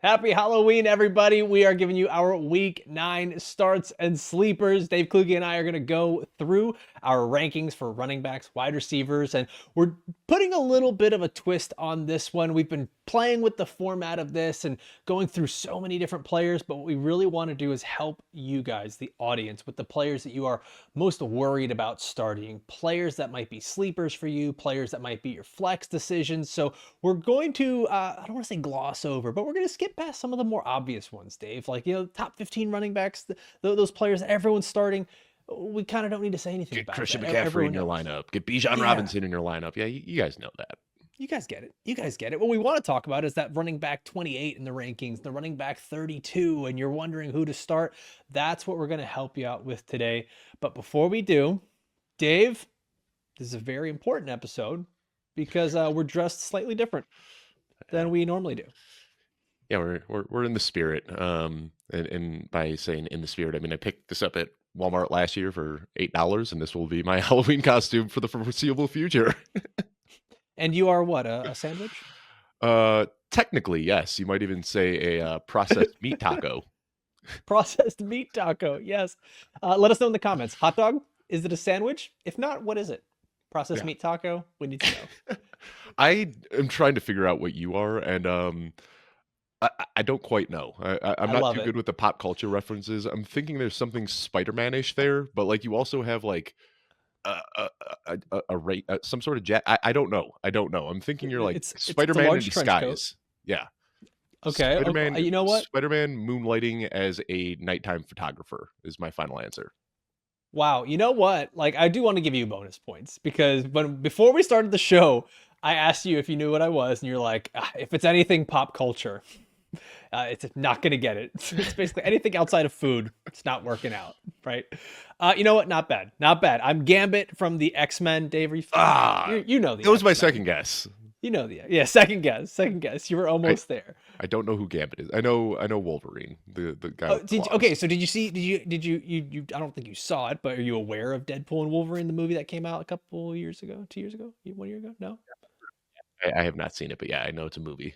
Happy Halloween, everybody. We are giving you our week 9 starts and sleepers. Dave Kluge and I are going to go through our rankings for running backs, wide receivers, and we're putting a little bit of a twist on this one. We've been playing with the format of this and going through so many different players, but what we really want to do is help you guys, the audience, with the players that you are most worried about starting, players that might be sleepers for you, players that might be your flex decisions. So we're going to, I don't want to say gloss over, but we're going to skip past some of the more obvious ones, Dave. Like, top 15 running backs, those players that everyone's starting. We kind of don't need to say anything Get about Christian that. McCaffrey in Everyone your knows. lineup. Get Bijan Yeah, Robinson in your lineup. Yeah, you guys know that. you guys get it. You guys get it. What we want to talk about is that running back 28 in the rankings, the running back 32, and you're wondering who to start. That's what we're going to help you out with today. But before we do, Dave, this is a very important episode because we're dressed slightly different than we normally do. Yeah, we're in the spirit. And by saying in the spirit, I mean I picked this up at Walmart last year for $8, and this will be my Halloween costume for the foreseeable future. And you are what, a sandwich? Technically, yes. You might even say a processed meat taco. Processed meat taco. Yes. Let us know in the comments. Hot dog? Is it a sandwich? If not, what is it? Processed Yeah. meat taco? We need to know. I am trying to figure out what you are, and I don't quite know. I'm I not love too it. good with the pop culture references. I'm thinking there's something Spider-Man-ish there, but like you also have like a some sort of jet. I don't know. I don't know. I'm thinking you're like It's a Spider-Man in large trench coat. disguise. Yeah. Okay. You know what? Spider-Man moonlighting as a nighttime photographer is my final answer. Wow. You know what? Like, I do want to give you bonus points because before we started the show, I asked you if you knew what I was, and you're like, if it's anything pop culture, it's not going to get it. It's basically anything outside of food. It's not working out, right? You know what? Not bad. Not bad. I'm Gambit from the X-Men. Dave, are you familiar? Ah, You know the that was my X-Men. second guess. You know the yeah. Second guess. Second guess. You were I almost there. I don't know who Gambit is. I know Wolverine, the guy Oh, with the okay. claws. So did you see? Did you? I don't think you saw it, but are you aware of Deadpool and Wolverine, the movie that came out a couple years ago, 2 years ago, 1 year ago? No. I have not seen it, but yeah, I know it's a movie.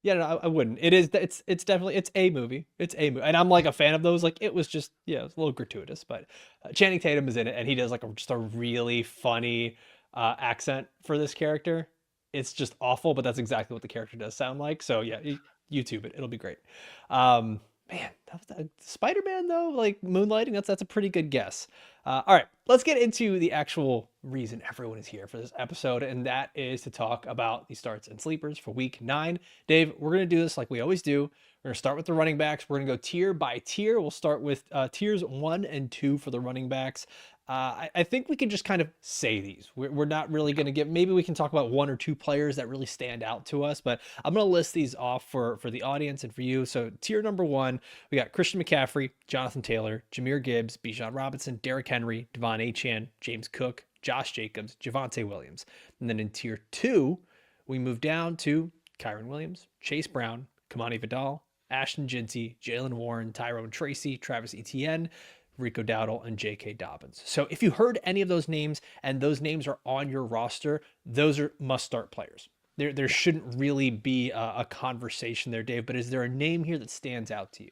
Yeah, no, I wouldn't. It is. It's definitely it's a movie. It's a movie, and I'm like a fan of those. Like it was just it's a little gratuitous, but Channing Tatum is in it, and he does like just a really funny accent for this character. It's just awful, but that's exactly what the character does sound like. So yeah, YouTube it. It'll be great. Man, Spider-Man though, like moonlighting. That's a pretty good guess. All right, let's get into the actual reason everyone is here for this episode, and that is to talk about the starts and sleepers for week 9. Dave, we're going to do this like we always do. We're going to start with the running backs. We're going to go tier by tier. We'll start with tiers 1 and 2 for the running backs. I think we can just kind of say these. We're not really going to get, maybe we can talk about 1 or 2 players that really stand out to us, but I'm going to list these off for the audience and for you. So tier number 1, we got Christian McCaffrey, Jonathan Taylor, Jahmyr Gibbs, Bijan Robinson, Derrick Henry, Devon Achane, James Cook, Josh Jacobs, Javonte Williams. And then in tier 2, we move down to Kyron Williams, Chase Brown, Kamani Vidal, Ashton Jinty, Jalen Warren, Tyrone Tracy, Travis Etienne, Rico Dowdle, and J.K. Dobbins. So if you heard any of those names and those names are on your roster, those are must-start players. There shouldn't really be a conversation there, Dave, but is there a name here that stands out to you?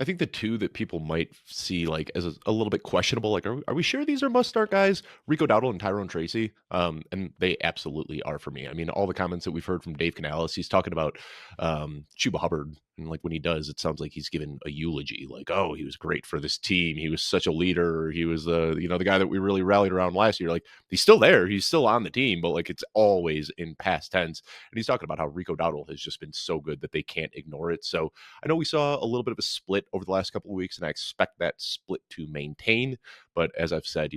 I think the two that people might see like as a little bit questionable, like, are we sure these are must start guys? Rico Dowdle and Tyrone Tracy. And they absolutely are for me. I mean, all the comments that we've heard from Dave Canales, he's talking about Chuba Hubbard. And like when he does, it sounds like he's given a eulogy, like, oh, he was great for this team. He was such a leader. He was the guy that we really rallied around last year. Like he's still there. He's still on the team, but like it's always in past tense. And he's talking about how Rico Dowdle has just been so good that they can't ignore it. So I know we saw a little bit of a split over the last couple of weeks, and I expect that split to maintain. But as I've said,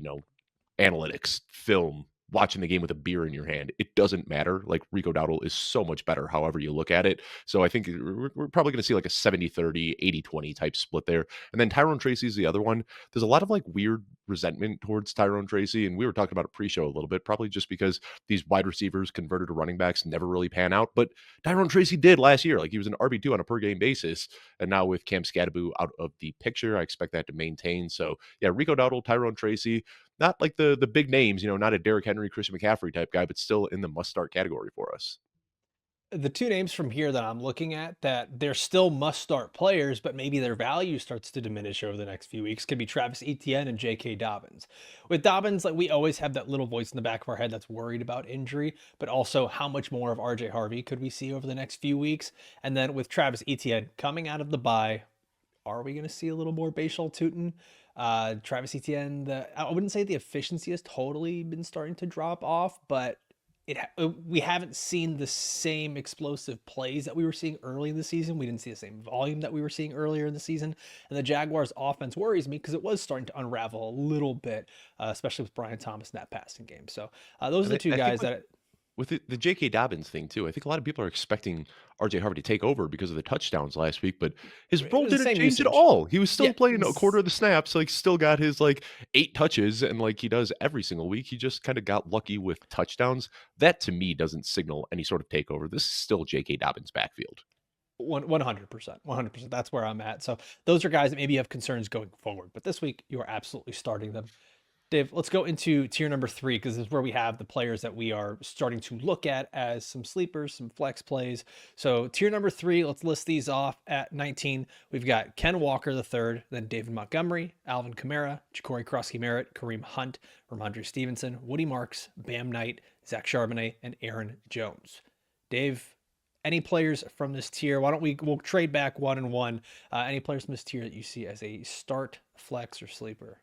analytics, film, watching the game with a beer in your hand, it doesn't matter. Like Rico Dowdle is so much better, however you look at it. So I think we're probably going to see like a 70-30, 80-20 type split there. And then Tyrone Tracy is the other one. There's a lot of like weird resentment towards Tyrone Tracy. And we were talking about a pre-show a little bit, probably just because these wide receivers converted to running backs never really pan out. But Tyrone Tracy did last year. Like he was an RB2 on a per game basis. And now with Cam Scadaboo out of the picture, I expect that to maintain. So yeah, Rico Dowdle, Tyrone Tracy, not like the big names, not a Derrick Henry, Christian McCaffrey type guy, but still in the must start category for us. the two names from here that I'm looking at that they're still must start players, but maybe their value starts to diminish over the next few weeks could be Travis Etienne and J.K. Dobbins. With Dobbins, like we always have that little voice in the back of our head that's worried about injury, but also how much more of RJ Harvey could we see over the next few weeks? And then with Travis Etienne coming out of the bye, are we going to see a little more Bashal Tutin? Travis Etienne, I wouldn't say the efficiency has totally been starting to drop off, but we haven't seen the same explosive plays that we were seeing early in the season. We didn't see the same volume that we were seeing earlier in the season. And the Jaguars' offense worries me because it was starting to unravel a little bit, especially with Brian Thomas in that passing game. So those are And the two I think guys that. with the J.K. Dobbins thing too, I think a lot of people are expecting R.J. Harvey to take over because of the touchdowns last week, but his It role was the didn't same change at usage. all. He was Yeah. still playing a quarter of the snaps, like still got his like 8 touches, and like he does every single week. He just kind of got lucky with touchdowns. That to me doesn't signal any sort of takeover. This is still J.K. Dobbins' backfield. 100%, 100%. That's where I'm at. So those are guys that maybe have concerns going forward, but this week you are absolutely starting them. Dave, let's go into tier number 3 because this is where we have the players that we are starting to look at as some sleepers, some flex plays. So tier number 3, let's list these off. At 19, we've got Ken Walker the third, then David Montgomery, Alvin Kamara, Ja'Cory Krosky-Merritt, Kareem Hunt, Ramondre Stevenson, Woody Marks, Bam Knight, Zach Charbonnet, and Aaron Jones. Dave, any players from this tier? Why don't we'll trade back one and one? Any players from this tier that you see as a start, flex, or sleeper?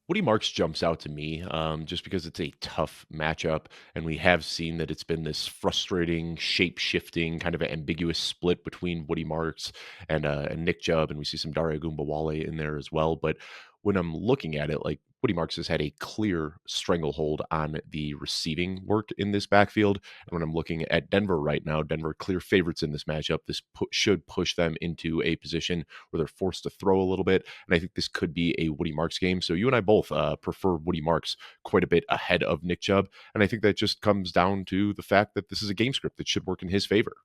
Woody Marks jumps out to me just because it's a tough matchup, and we have seen that it's been this frustrating, shape-shifting, kind of ambiguous split between Woody Marks and Nick Chubb, and we see some Dario Gumbawale in there as well. But when I'm looking at it, like Woody Marks has had a clear stranglehold on the receiving work in this backfield. And when I'm looking at Denver right now, Denver clear favorites in this matchup. This should push them into a position where they're forced to throw a little bit. And I think this could be a Woody Marks game. So you and I both prefer Woody Marks quite a bit ahead of Nick Chubb. And I think that just comes down to the fact that this is a game script that should work in his favor.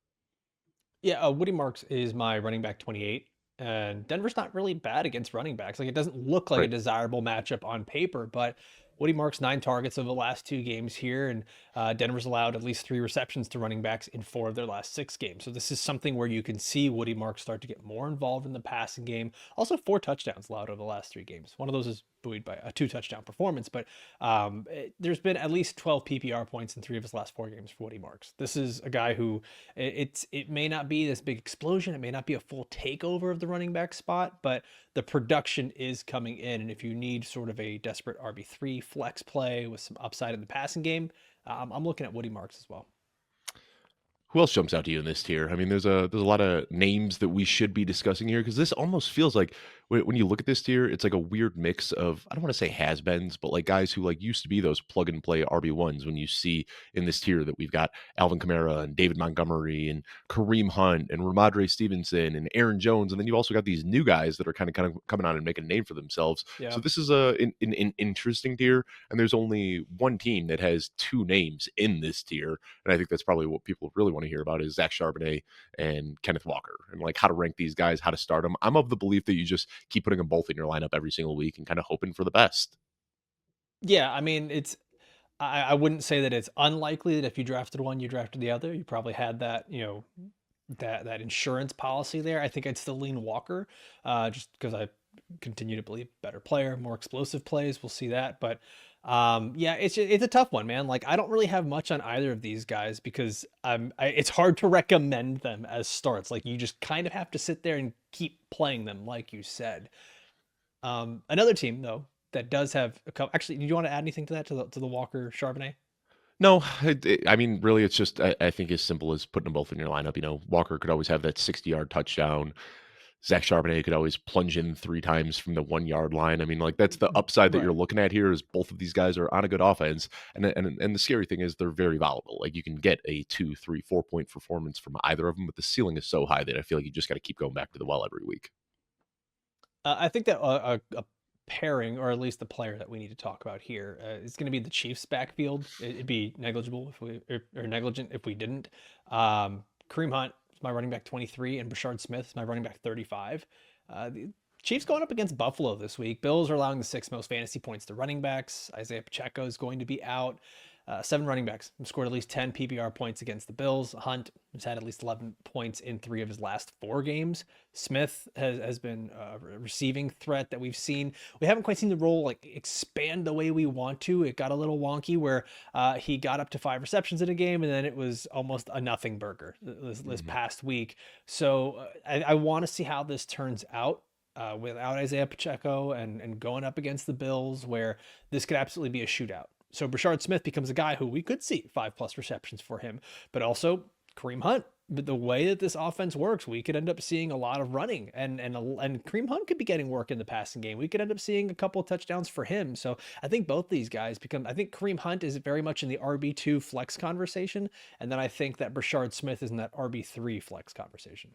Yeah, Woody Marks is my running back 28, and Denver's not really bad against running backs. Like it doesn't look like a Right. desirable matchup on paper, but Woody Marks 9 targets over the last 2 games here, and Denver's allowed at least 3 receptions to running backs in 4 of their last 6 games. So this is something where you can see Woody Marks start to get more involved in the passing game. Also, 4 touchdowns allowed over the last 3 games. One of those is buoyed by a 2 touchdown performance, but there's been at least 12 PPR points in 3 of his last 4 games for Woody Marks. This is a guy who it may not be this big explosion, it may not be a full takeover of the running back spot, but the production is coming in. And if you need sort of a desperate RB3 flex play with some upside in the passing game, I'm looking at Woody Marks as well. Who else jumps out to you in this tier? I mean, there's a lot of names that we should be discussing here because this almost feels like when you look at this tier, it's like a weird mix of I don't want to say has-beens, but like guys who like used to be those plug and play RB1s. When you see in this tier that we've got Alvin Kamara and David Montgomery and Kareem Hunt and Ramondre Stevenson and Aaron Jones, and then you've also got these new guys that are kind of coming on and making a name for themselves. Yeah. So this is an interesting tier, and there's only one team that has 2 names in this tier, and I think that's probably what people really want to hear about is Zach Charbonnet and Kenneth Walker and like how to rank these guys, how to start them. I'm of the belief that you just keep putting them both in your lineup every single week and kind of hoping for the best. Yeah, I mean, I wouldn't say that it's unlikely that if you drafted one, you drafted the other. You probably had that, that insurance policy there. I think I'd still lean Walker, just because I continue to believe better player, more explosive plays. We'll see that, but yeah, it's a tough one, man. Like I don't really have much on either of these guys because it's hard to recommend them as starts. Like you just kind of have to sit there and keep playing them, like you said. Another team though that does have a couple. Actually, do you want to add anything to that to the Walker Charbonnet? No, I mean, really, it's just I think as simple as putting them both in your lineup. You know, Walker could always have that 60-yard touchdown. Zach Charbonnet could always plunge in 3 times from the 1 yard line. I mean, like that's the upside that you're Right. looking at here is both of these guys are on a good offense, and the scary thing is they're very volatile. Like you can get a 2, 3, 4 point performance from either of them, but the ceiling is so high that I feel like you just got to keep going back to the well every week. I think that a pairing, or at least the player that we need to talk about here, is going to be the Chiefs' backfield. It'd be negligible if we or negligent if we didn't. Kareem Hunt is my running back 23, and Brashard Smith is my running back 35. The Chiefs going up against Buffalo this week. Bills are allowing the 6th most fantasy points to running backs. Isaiah Pacheco is going to be out. Seven running backs have scored at least 10 PPR points against the Bills. Hunt has had at least 11 points in 3 of his last 4 games. Smith has been a receiving threat that we've seen. We haven't quite seen the role like expand the way we want to. It got a little wonky where he got up to 5 receptions in a game, and then it was almost a nothing burger this Mhm. past week. So I want to see how this turns out. Without Isaiah Pacheco and going up against the Bills, where this could absolutely be a shootout. So Brashard Smith becomes a guy who we could see 5+ receptions for him, but also Kareem Hunt. But the way that this offense works, we could end up seeing a lot of running, and Kareem Hunt could be getting work in the passing game. We could end up seeing a couple of touchdowns for him. So I think both these guys become. I think Kareem Hunt is very much in the RB2 flex conversation, and then I think that Brashard Smith is in that RB3 flex conversation.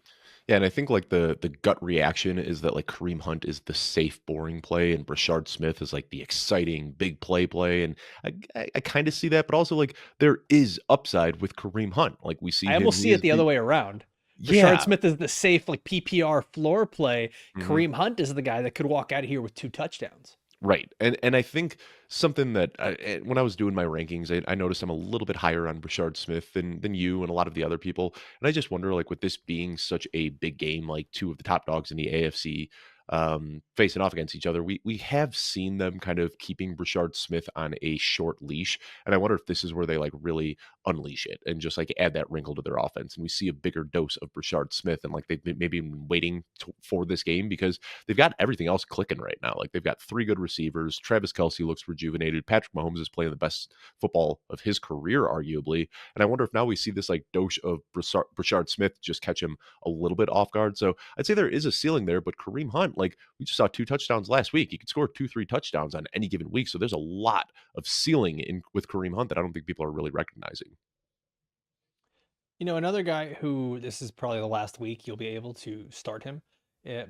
Yeah, and I think like the gut reaction is that like Kareem Hunt is the safe, boring play, and Brashard Smith is like the exciting, big play. And I kind of see that, but also like there is upside with Kareem Hunt. Like we see I him, almost he see it is the other the way around. Brashard yeah. Smith is the safe like PPR floor play. Mhm. Kareem Hunt is the guy that could walk out of here with 2 touchdowns. Right, and I think something that when I was doing my rankings, I noticed I'm a little bit higher on Brashard Smith than you and a lot of the other people, and I just wonder, like, with this being such a big game, like two of the top dogs in the AFC facing off against each other, we have seen them kind of keeping Brashard Smith on a short leash, and I wonder if this is where they like really unleash it and just like add that wrinkle to their offense, and we see a bigger dose of Brashard Smith, and like they've maybe been waiting for this game because they've got everything else clicking right now. Like they've got three good receivers. Travis Kelsey looks rejuvenated. Patrick Mahomes is playing the best football of his career, arguably. And I wonder if now we see this like dose of Brashard Smith just catch him a little bit off guard. So I'd say there is a ceiling there, but Kareem Hunt, like we just saw 2 touchdowns last week. He could score 2, 3 touchdowns on any given week. So there's a lot of ceiling in with Kareem Hunt that I don't think people are really recognizing. Another guy who this is probably the last week you'll be able to start him.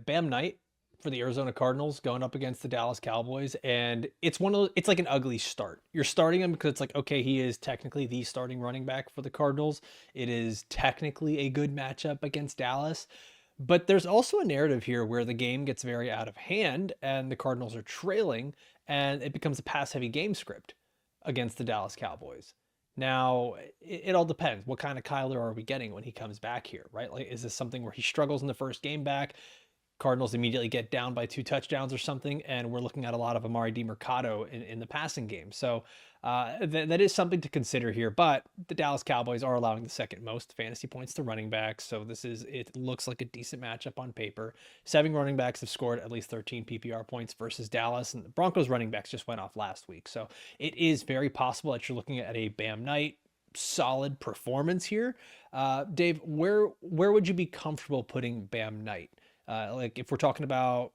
Bam Knight for the Arizona Cardinals going up against the Dallas Cowboys, and it's like an ugly start. You're starting him because it's like, okay, he is technically the starting running back for the Cardinals. It is technically a good matchup against Dallas. But there's also a narrative here where the game gets very out of hand and the Cardinals are trailing, and it becomes a pass heavy game script against the Dallas Cowboys. Now, it all depends. What kind of Kyler are we getting when he comes back here, right? Like, is this something where he struggles in the first game back? Cardinals immediately get down by 2 touchdowns or something, and we're looking at a lot of Amari DiMercato in the passing game. So that is something to consider here. But the Dallas Cowboys are allowing the second most fantasy points to running backs, so it looks like a decent matchup on paper. 7 running backs have scored at least 13 PPR points versus Dallas, and the Broncos running backs just went off last week. So it is very possible that you're looking at a Bam Knight solid performance here. Dave, where would you be comfortable putting Bam Knight? Like if we're talking about,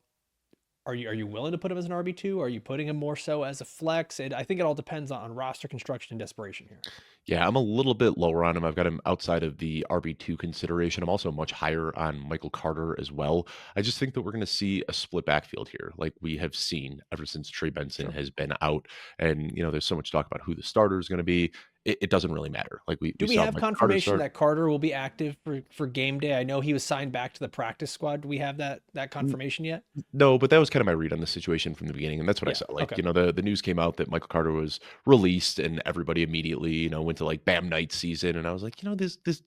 are you willing to put him as an RB2? Are you putting him more so as a flex? I think it all depends on roster construction and desperation here. Yeah, I'm a little bit lower on him. I've got him outside of the RB2 consideration. I'm also much higher on Michael Carter as well. I just think that we're going to see a split backfield here, like we have seen ever since Trey Benson Sure. has been out. And, there's so much talk about who the starter is going to be. It doesn't really matter. Like we Do we saw have Michael Carter confirmation start. that Carter will be active for game day? I know he was signed back to the practice squad. Do we have that confirmation yet? No, but that was kind of my read on the situation from the beginning, and that's what I Yeah. saw. Like, Okay. the news came out that Michael Carter was released, and everybody immediately, went to like Bam Night season, and I was like,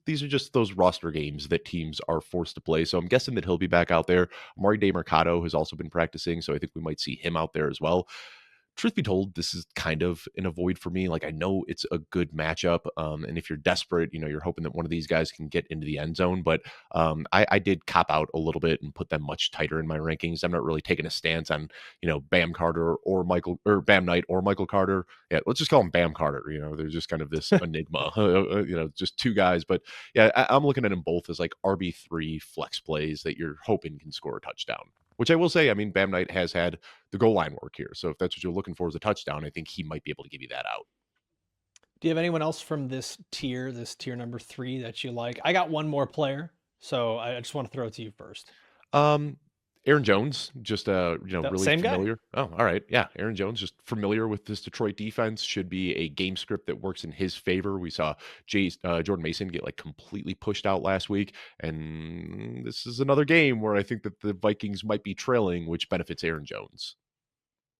these are just those roster games that teams are forced to play. So I'm guessing that he'll be back out there. Amari Mercado has also been practicing, so I think we might see him out there as well. Truth be told, this is kind of an avoid for me. Like I know it's a good matchup, and if you're desperate, you're hoping that one of these guys can get into the end zone. But I did cop out a little bit and put them much tighter in my rankings. I'm not really taking a stance on Bam Carter or Michael or Bam Knight or Michael Carter. Yeah, let's just call him Bam Carter. They're just kind of this enigma. Just two guys. But yeah, I'm looking at them both as like RB3 flex plays that you're hoping can score a touchdown. Which I will say, I mean, Bam Knight has had the goal line work here. So if that's what you're looking for as a touchdown, I think he might be able to give you that out. Do you have anyone else from this tier number 3 that you like? I got one more player, so I just want to throw it to you first. Um, Aaron Jones, just really Same guy. familiar. Oh, all right. Yeah, Aaron Jones, just familiar with this Detroit defense. Should be a game script that works in his favor. We saw Jordan Mason get like completely pushed out last week, and this is another game where I think that the Vikings might be trailing, which benefits Aaron Jones.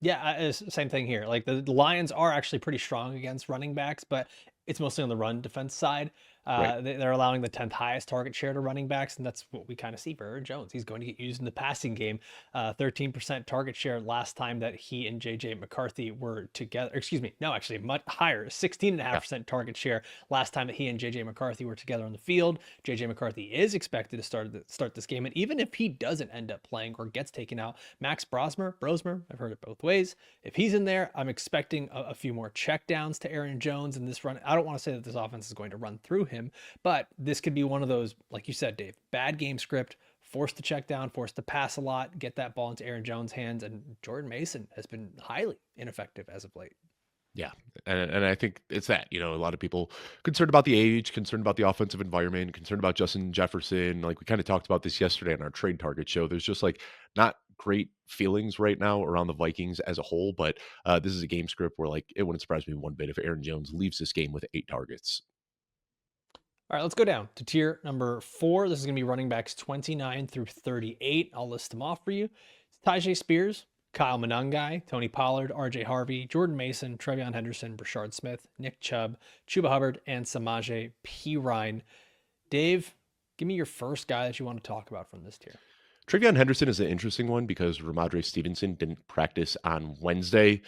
Yeah, same thing here. Like the Lions are actually pretty strong against running backs, but it's mostly on the run defense side. Right. They're allowing the 10th highest target share to running backs, and that's what we kind of see for Aaron Jones. He's going to get used in the passing game. 13% target share last time that he and JJ McCarthy were together. Excuse me, no, actually much higher. Yeah. 16.5% target share last time that he and JJ McCarthy were together on the field. JJ McCarthy is expected to start this game, and even if he doesn't end up playing or gets taken out, Max Brosmer, I've heard it both ways. If he's in there, I'm expecting a few more checkdowns to Aaron Jones in this run. I don't want to say that this offense is going to run through him, but this could be one of those, like you said, Dave, bad game script, forced to check down, forced to pass a lot, get that ball into Aaron Jones' hands. And Jordan Mason has been highly ineffective as of late. Yeah, and I think it's that, a lot of people concerned about the age, concerned about the offensive environment, concerned about Justin Jefferson. Like we kind of talked about this yesterday on our trade target show. There's just like not great feelings right now around the Vikings as a whole. But this is a game script where like it wouldn't surprise me one bit if Aaron Jones leaves this game with 8 targets. All right, let's go down to tier number 4. This is going to be running backs 29 through 38. I'll list them off for you. It's Tyjae Spears, Kyle Monangai, Tony Pollard, RJ Harvey, Jordan Mason, Trevion Henderson, Brashard Smith, Nick Chubb, Chuba Hubbard, and Samaje Perine. Dave, give me your first guy that you want to talk about from this tier. Travion Henderson is an interesting one because Ramondre Stevenson didn't practice on Wednesday.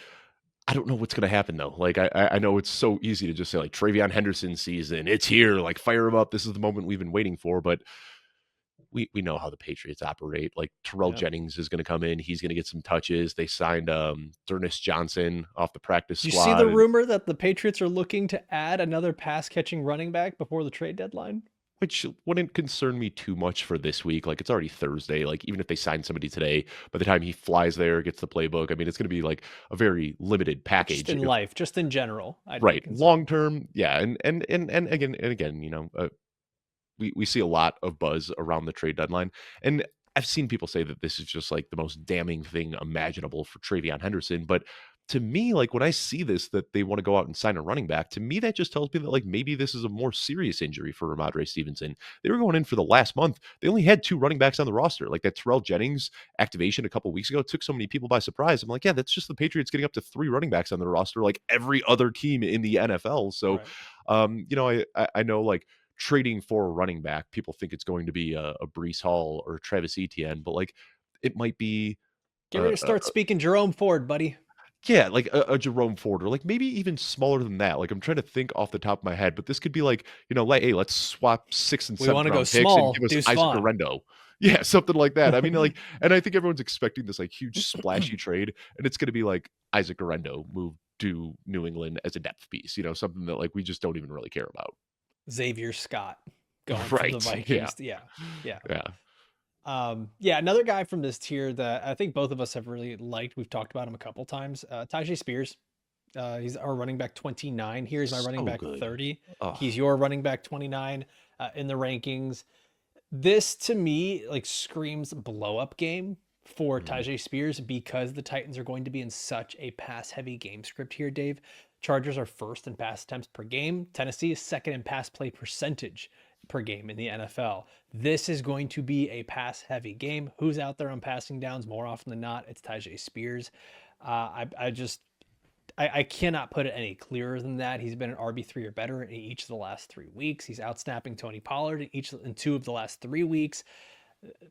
I don't know what's going to happen though. Like I know it's so easy to just say like Travion Henderson season, it's here. Like fire him up. This is the moment we've been waiting for. But we know how the Patriots operate. Like Terrell Yeah. Jennings is going to come in. He's going to get some touches. They signed Dernis Johnson off the practice Do you see the squad, and rumor that the Patriots are looking to add another pass catching running back before the trade deadline? which wouldn't concern me too much for this week. Like it's already Thursday. Like even if they sign somebody today, by the time he flies there, gets the playbook, I mean it's going to be like a very limited Just package. in If life, just in general, I'd be right, concerned. long term, yeah, and again, we see a lot of buzz around the trade deadline, and I've seen people say that this is just like the most damning thing imaginable for Travion Henderson. But to me, like when I see this, that they want to go out and sign a running back, to me that just tells me that like maybe this is a more serious injury for Ramondre Stevenson. They were going in for the last month. They only had 2 running backs on the roster. Like that Terrell Jennings activation a couple weeks ago took so many people by surprise. I'm like, yeah, that's just the Patriots getting up to 3 running backs on the roster, like every other team in the NFL. So, Right. I know like trading for a running back, people think it's going to be a Brees Hall or Travis Etienne, but like it might be Get a, ready to start speaking Jerome Ford, buddy. yeah, like a Jerome Ford or like maybe even smaller than that. Like I'm trying to think off the top of my head, but this could be like, like, hey, let's swap 6th and We want 7th to go round picks and small, give us Deuce Isaac Vaughn. Orendo. Yeah, something like that. I mean, like, and I think everyone's expecting this like huge splashy trade, and it's gonna be like Isaac Orendo moved to New England as a depth piece, something that like we just don't even really care about. Xavier Scott going from the Right. Yeah. Vikings. Yeah. Yeah. Yeah. Yeah, another guy from this tier that I think both of us have really liked. We've talked about him a couple times. Tyjae Spears. He's our running back 29. Here's my running So back good. 30. Oh. He's your running back 29 in the rankings. This to me like screams blow up game for Mhm. Tyjae Spears because the Titans are going to be in such a pass heavy game script here, Dave. Chargers are first in pass attempts per game. Tennessee is second in pass play percentage per game in the NFL. This is going to be a pass heavy game. Who's out there on passing downs more often than not? It's Tyjae Spears. I cannot put it any clearer than that. He's been an RB3 or better in each of the last 3 weeks. He's outsnapping Tony Pollard in 2 of the last 3 weeks.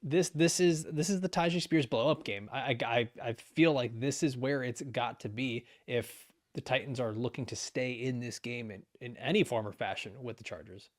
This is the Tyjae Spears blow up game. I feel like this is where it's got to be if the Titans are looking to stay in this game in any form or fashion with the Chargers.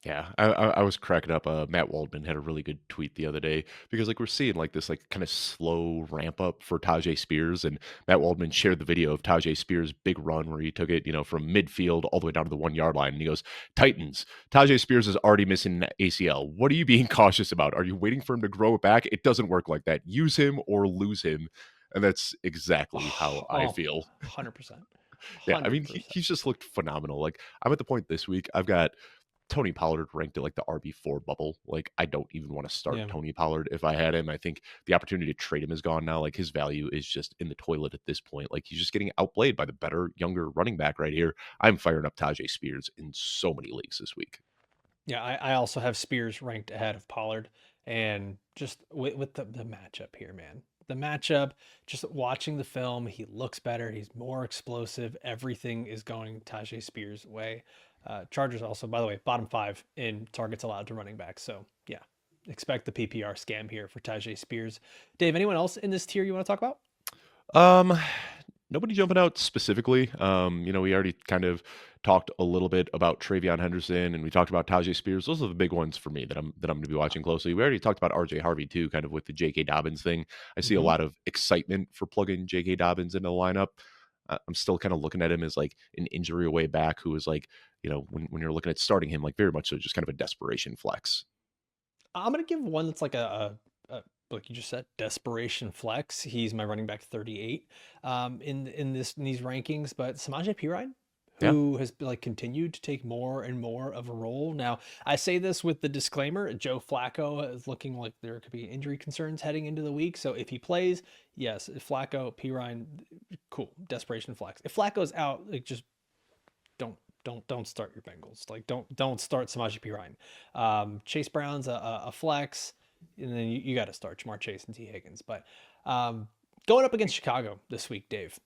Yeah, I was cracking up. Matt Waldman had a really good tweet the other day because like we're seeing like this like kind of slow ramp up for Tajay Spears, and Matt Waldman shared the video of Tajay Spears' big run where he took it, from midfield all the way down to the 1 yard line, and he goes, "Titans, Tajay Spears is already missing an ACL. What are you being cautious about? Are you waiting for him to grow it back? It doesn't work like that. Use him or lose him." And that's exactly how I Oh, feel. 100%. Yeah, I mean, 100%. he's just looked phenomenal. Like I'm at the point this week, I've got Tony Pollard ranked at like the RB4 bubble. Like, I don't even want to start Yeah. Tony Pollard if I had him. I think the opportunity to trade him is gone now. Like, his value is just in the toilet at this point. Like, he's just getting outplayed by the better, younger running back right here. I'm firing up Tajay Spears in so many leagues this week. Yeah, I also have Spears ranked ahead of Pollard, and just with the matchup here, man. the matchup, just watching the film, he looks better. He's more explosive. Everything is going Tajay Spears' way. Chargers also, by the way, bottom 5 in targets allowed to running backs. So yeah, expect the PPR scam here for Tajay Spears. Dave, anyone else in this tier you want to talk about? Um, Nobody jumping out specifically. We already kind of talked a little bit about Travion Henderson, and we talked about Tajay Spears. Those are the big ones for me that I'm going to be watching closely. We already talked about RJ Harvey too, kind of with the J.K. Dobbins thing. I see a Mm-hmm. lot of excitement for plugging J.K. Dobbins into the lineup. I'm still kind of looking at him as like an injury away back who is like, when you're looking at starting him, like very much so just kind of a desperation flex. I'm gonna give one that's like like you just said, desperation flex. He's my running back 38 in these rankings. But Samaje Perine, Yeah. who has like continued to take more and more of a role. Now, I say this with the disclaimer: Joe Flacco is looking like there could be injury concerns heading into the week. So if he plays, yes, if Flacco, Perine, cool, desperation flex. If Flacco's out, like just don't start your Bengals. Like don't start Samaje Perine. Chase Brown's a flex, and then you got to start Jamar Chase and T Higgins. But going up against Chicago this week, Dave.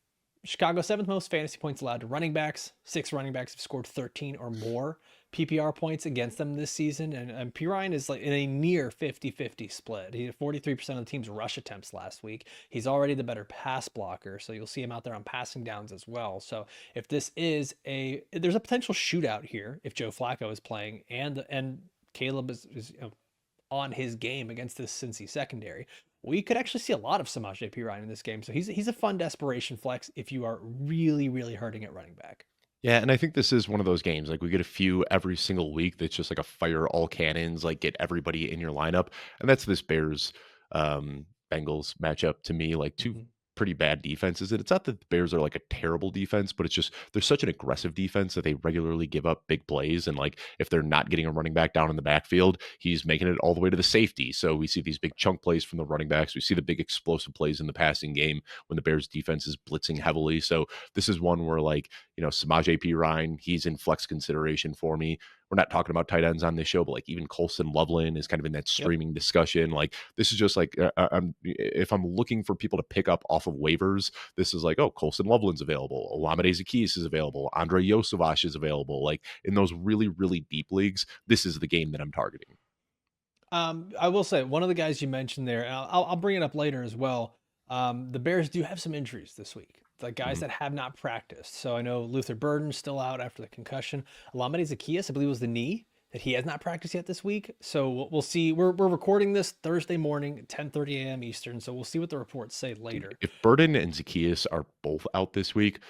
Chicago seventh most fantasy points allowed to running backs. 6 running backs have scored 13 or more PPR points against them this season. And Pirine is like in a near 50-50 split. He had 43% of the team's rush attempts last week. He's already the better pass blocker, so you'll see him out there on passing downs as well. So if this is there's a potential shootout here if Joe Flacco is playing and Caleb is on his game against this Cincy secondary. We could actually see a lot of Samaje Perine in this game. So he's a fun desperation flex if you are really, really hurting at running back. Yeah, and I think this is one of those games. Like we get a few every single week that's just like a fire all cannons, like get everybody in your lineup. And that's this Bears Bengals matchup to me, like two Mhm. pretty bad defenses. And it's not that the Bears are like a terrible defense, but it's just they're such an aggressive defense that they regularly give up big plays. And like if they're not getting a running back down in the backfield, he's making it all the way to the safety. So we see these big chunk plays from the running backs. We see the big explosive plays in the passing game when the Bears defense is blitzing heavily. So this is one where like Samaje Perine, he's in flex consideration for me. We're not talking about tight ends on this show, but like even Colson Loveland is kind of in that Yep. streaming discussion. Like this is just like if I'm looking for people to pick up off of waivers, this is like, oh, Colson Loveland's available, Olamide Zaccheaus is available, Andre Yosevach is available. Like in those really really deep leagues, this is the game that I'm targeting. I will say one of the guys you mentioned there, and I'll bring it up later as well. The Bears do have some injuries this week, like guys Mhm. that have not practiced. So I know Luther Burden's still out after the concussion. Alameda Zaccheaus, I believe, was the knee that he has not practiced yet this week. So we'll see. We're recording this Thursday morning at 10:30 a.m. Eastern. So we'll see what the reports say Dude, later. if Burden and Zacchaeus are both out this week,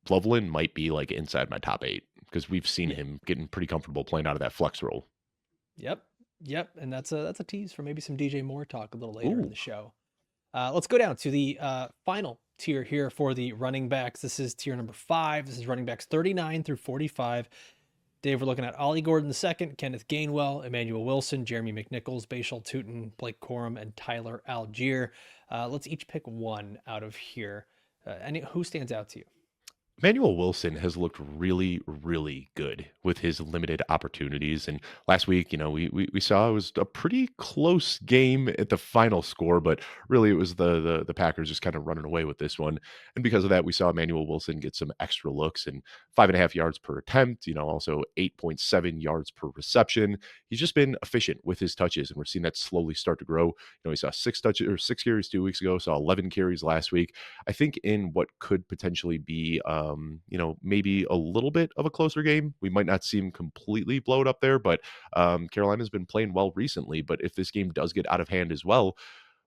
Loveland might be like inside my top 8 because we've seen Yeah. him getting pretty comfortable playing out of that flex role. Yep. Yep. And that's a tease for maybe some DJ Moore talk a little later in Ooh. the show. Let's go down to the final tier here for the running backs. This is tier number 5. This is running backs 39 through 45. Dave, we're looking at Ollie Gordon the second, Kenneth Gainwell, Emmanuel Wilson, Jeremy McNichols, Bashal Tutin, Blake Corum, and Tyler Algier. Let's each pick one out of here. Who stands out to you? Emmanuel Wilson has looked really, really good with his limited opportunities. And last week, we saw it was a pretty close game at the final score, but really it was the Packers just kind of running away with this one. And because of that, we saw Emmanuel Wilson get some extra looks and 5.5 yards per attempt, also 8.7 yards per reception. He's just been efficient with his touches, and we're seeing that slowly start to grow. We saw 6 carries 2 weeks ago, saw 11 carries last week. I think in what could potentially be, maybe a little bit of a closer game, we might not see him completely blow it up there, but Carolina's been playing well recently. But if this game does get out of hand as well,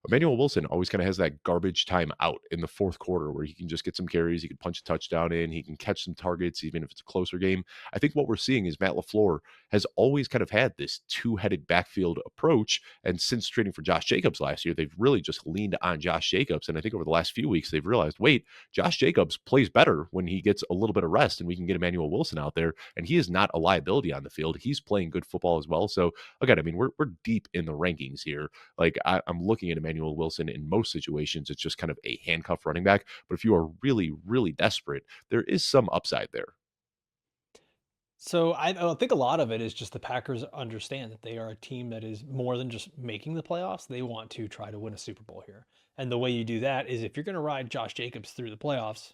Emmanuel Wilson always kind of has that garbage time out in the fourth quarter where he can just get some carries, he can punch a touchdown in, he can catch some targets, even if it's a closer game. I think what we're seeing is Matt LaFleur has always kind of had this two-headed backfield approach. And since trading for Josh Jacobs last year, they've really just leaned on Josh Jacobs. And I think over the last few weeks, they've realized, wait, Josh Jacobs plays better when he gets a little bit of rest and we can get Emmanuel Wilson out there. And he is not a liability on the field. He's playing good football as well. So again, I mean, we're deep in the rankings here. Like I'm looking at Emmanuel Wilson in most situations, it's just kind of a handcuff running back. But if you are really, really desperate, there is some upside there. So I think a lot of it is just the Packers understand that they are a team that is more than just making the playoffs. They want to try to win a Super Bowl here. And the way you do that is if you're going to ride Josh Jacobs through the playoffs,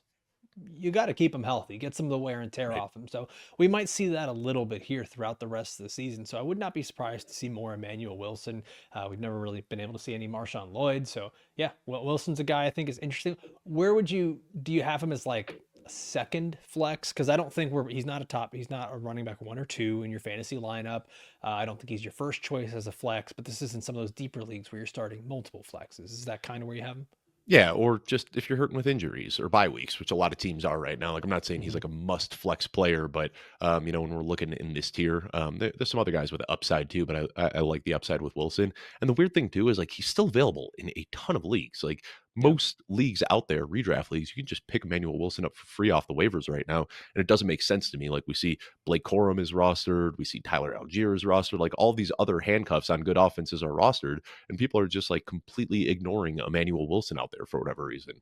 you got to keep him healthy, get some of the wear and tear Right. off him. So we might see that a little bit here throughout the rest of the season. So I would not be surprised to see more Emmanuel Wilson. We've never really been able to see any Marshawn Lloyd. So yeah, well, Wilson's a guy I think is interesting. Where would you do you have him as like a second flex? Because I don't think he's not a running back one or two in your fantasy lineup. I don't think he's your first choice as a flex, but this isn't some of those deeper leagues where you're starting multiple flexes. Is that kind of where you have him? Yeah, or just if you're hurting with injuries or bye weeks, which a lot of teams are right now. Like I'm not saying he's Mhm. like a must flex player, but when we're looking in this tier, there's some other guys with the upside too. But I like the upside with Wilson. And the weird thing too is like he's still available in a ton of leagues. Like Yeah. most leagues out there, redraft leagues, you can just pick Emmanuel Wilson up for free off the waivers right now, and it doesn't make sense to me. Like we see Blake Corum is rostered, we see Tyler Algier is rostered, like all these other handcuffs on good offenses are rostered and people are just like completely ignoring Emmanuel Wilson out there for whatever reason.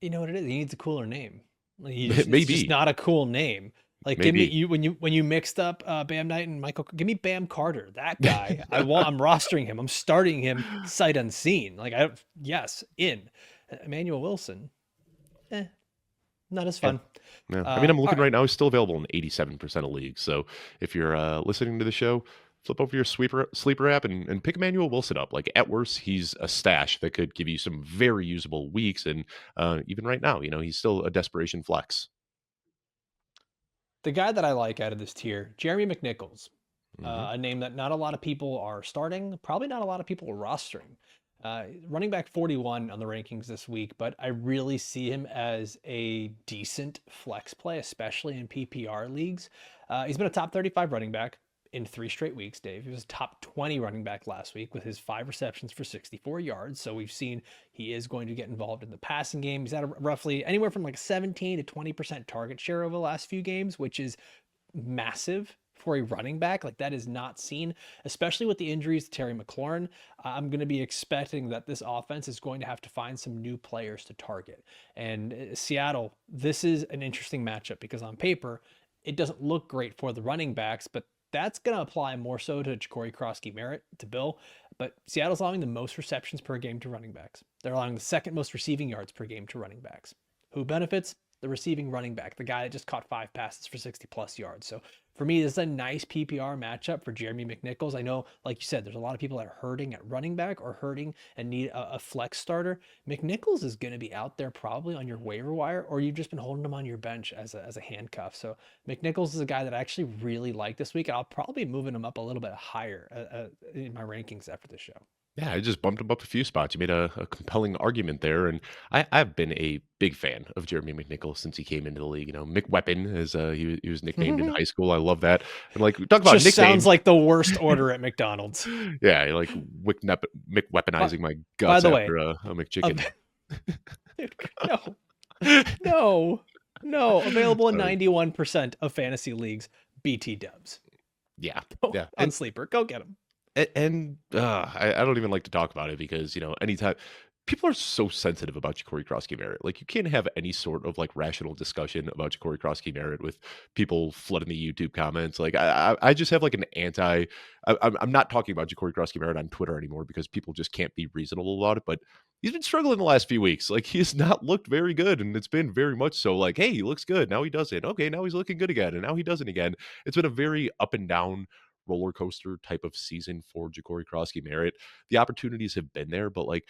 You know what it is? He needs a cooler name. Like it's just Maybe, not a cool name. Like give me maybe. you when you mixed up Bam Knight and Michael, give me Bam Carter. That guy. I'm rostering him. I'm starting him sight unseen. Like I yes, in. Emmanuel Wilson. Eh, not as Yeah, fun. yeah. I mean, I'm All looking right. right now. He's still available in 87% of leagues. So if you're listening to the show, flip over your sleeper app and pick Emmanuel Wilson up. Like at worst, he's a stash that could give you some very usable weeks. And even right now, he's still a desperation flex. The guy that I like out of this tier, Jeremy McNichols, Hmm. a name that not a lot of people are starting, probably not a lot of people are rostering. Running back 41 on the rankings this week, but I really see him as a decent flex play, especially in PPR leagues. He's been a top 35 running back in 3 straight weeks, Dave. He was a top 20 running back last week with his 5 receptions for 64 yards. So we've seen he is going to get involved in the passing game. He's at a roughly anywhere from like 17 to 20% target share over the last few games, which is massive for a running back. Like that is not seen, especially with the injuries to Terry McLaurin. I'm going to be expecting that this offense is going to have to find some new players to target. And Seattle, this is an interesting matchup because on paper, it doesn't look great for the running backs, but that's going to apply more so to Ja'Cory Crosky Merritt, to Bill. But Seattle's allowing the most receptions per game to running backs. They're allowing the second most receiving yards per game to running backs. Who benefits? The receiving running back, the guy that just caught 5 passes for 60 plus yards. So for me, this is a nice PPR matchup for Jeremy McNichols. I know, like you said, there's a lot of people that are hurting at running back or hurting and need a flex starter. McNichols is going to be out there probably on your waiver wire, or you've just been holding him on your bench as a handcuff. So McNichols is a guy that I actually really like this week. And I'll probably be moving him up a little bit higher in my rankings after the show. Yeah, I just bumped him up a few spots. You made a compelling argument there, and I've been a big fan of Jeremy McNichols since he came into the league. McWeapon, as he was nicknamed in high school. I love that. And like talk about Just sounds nicknames. like the worst order at McDonald's. Yeah, like By, McWeaponizing my by guts the way, after a um, McChicken. dude, no, no, no. Available in Sorry. 91% of fantasy leagues. BT Dubs. Yeah, Oh, yeah, on Sleeper. Go get them. I don't even like to talk about it because anytime people are so sensitive about Ja'Cory Crosky Merritt, like you can't have any sort of like rational discussion about Ja'Cory Crosky Merritt with people flooding the YouTube comments. Like I just have like an anti. I'm not talking about Ja'Cory Crosky Merritt on Twitter anymore because people just can't be reasonable about it. But he's been struggling the last few weeks. Like he has not looked very good, and it's been very much so. Like hey, he looks good now. He doesn't. Okay, now he's looking good again, and now he doesn't again. It's been a very up and down roller coaster type of season for Ja'Cory Crosky Merritt. The opportunities have been there, but like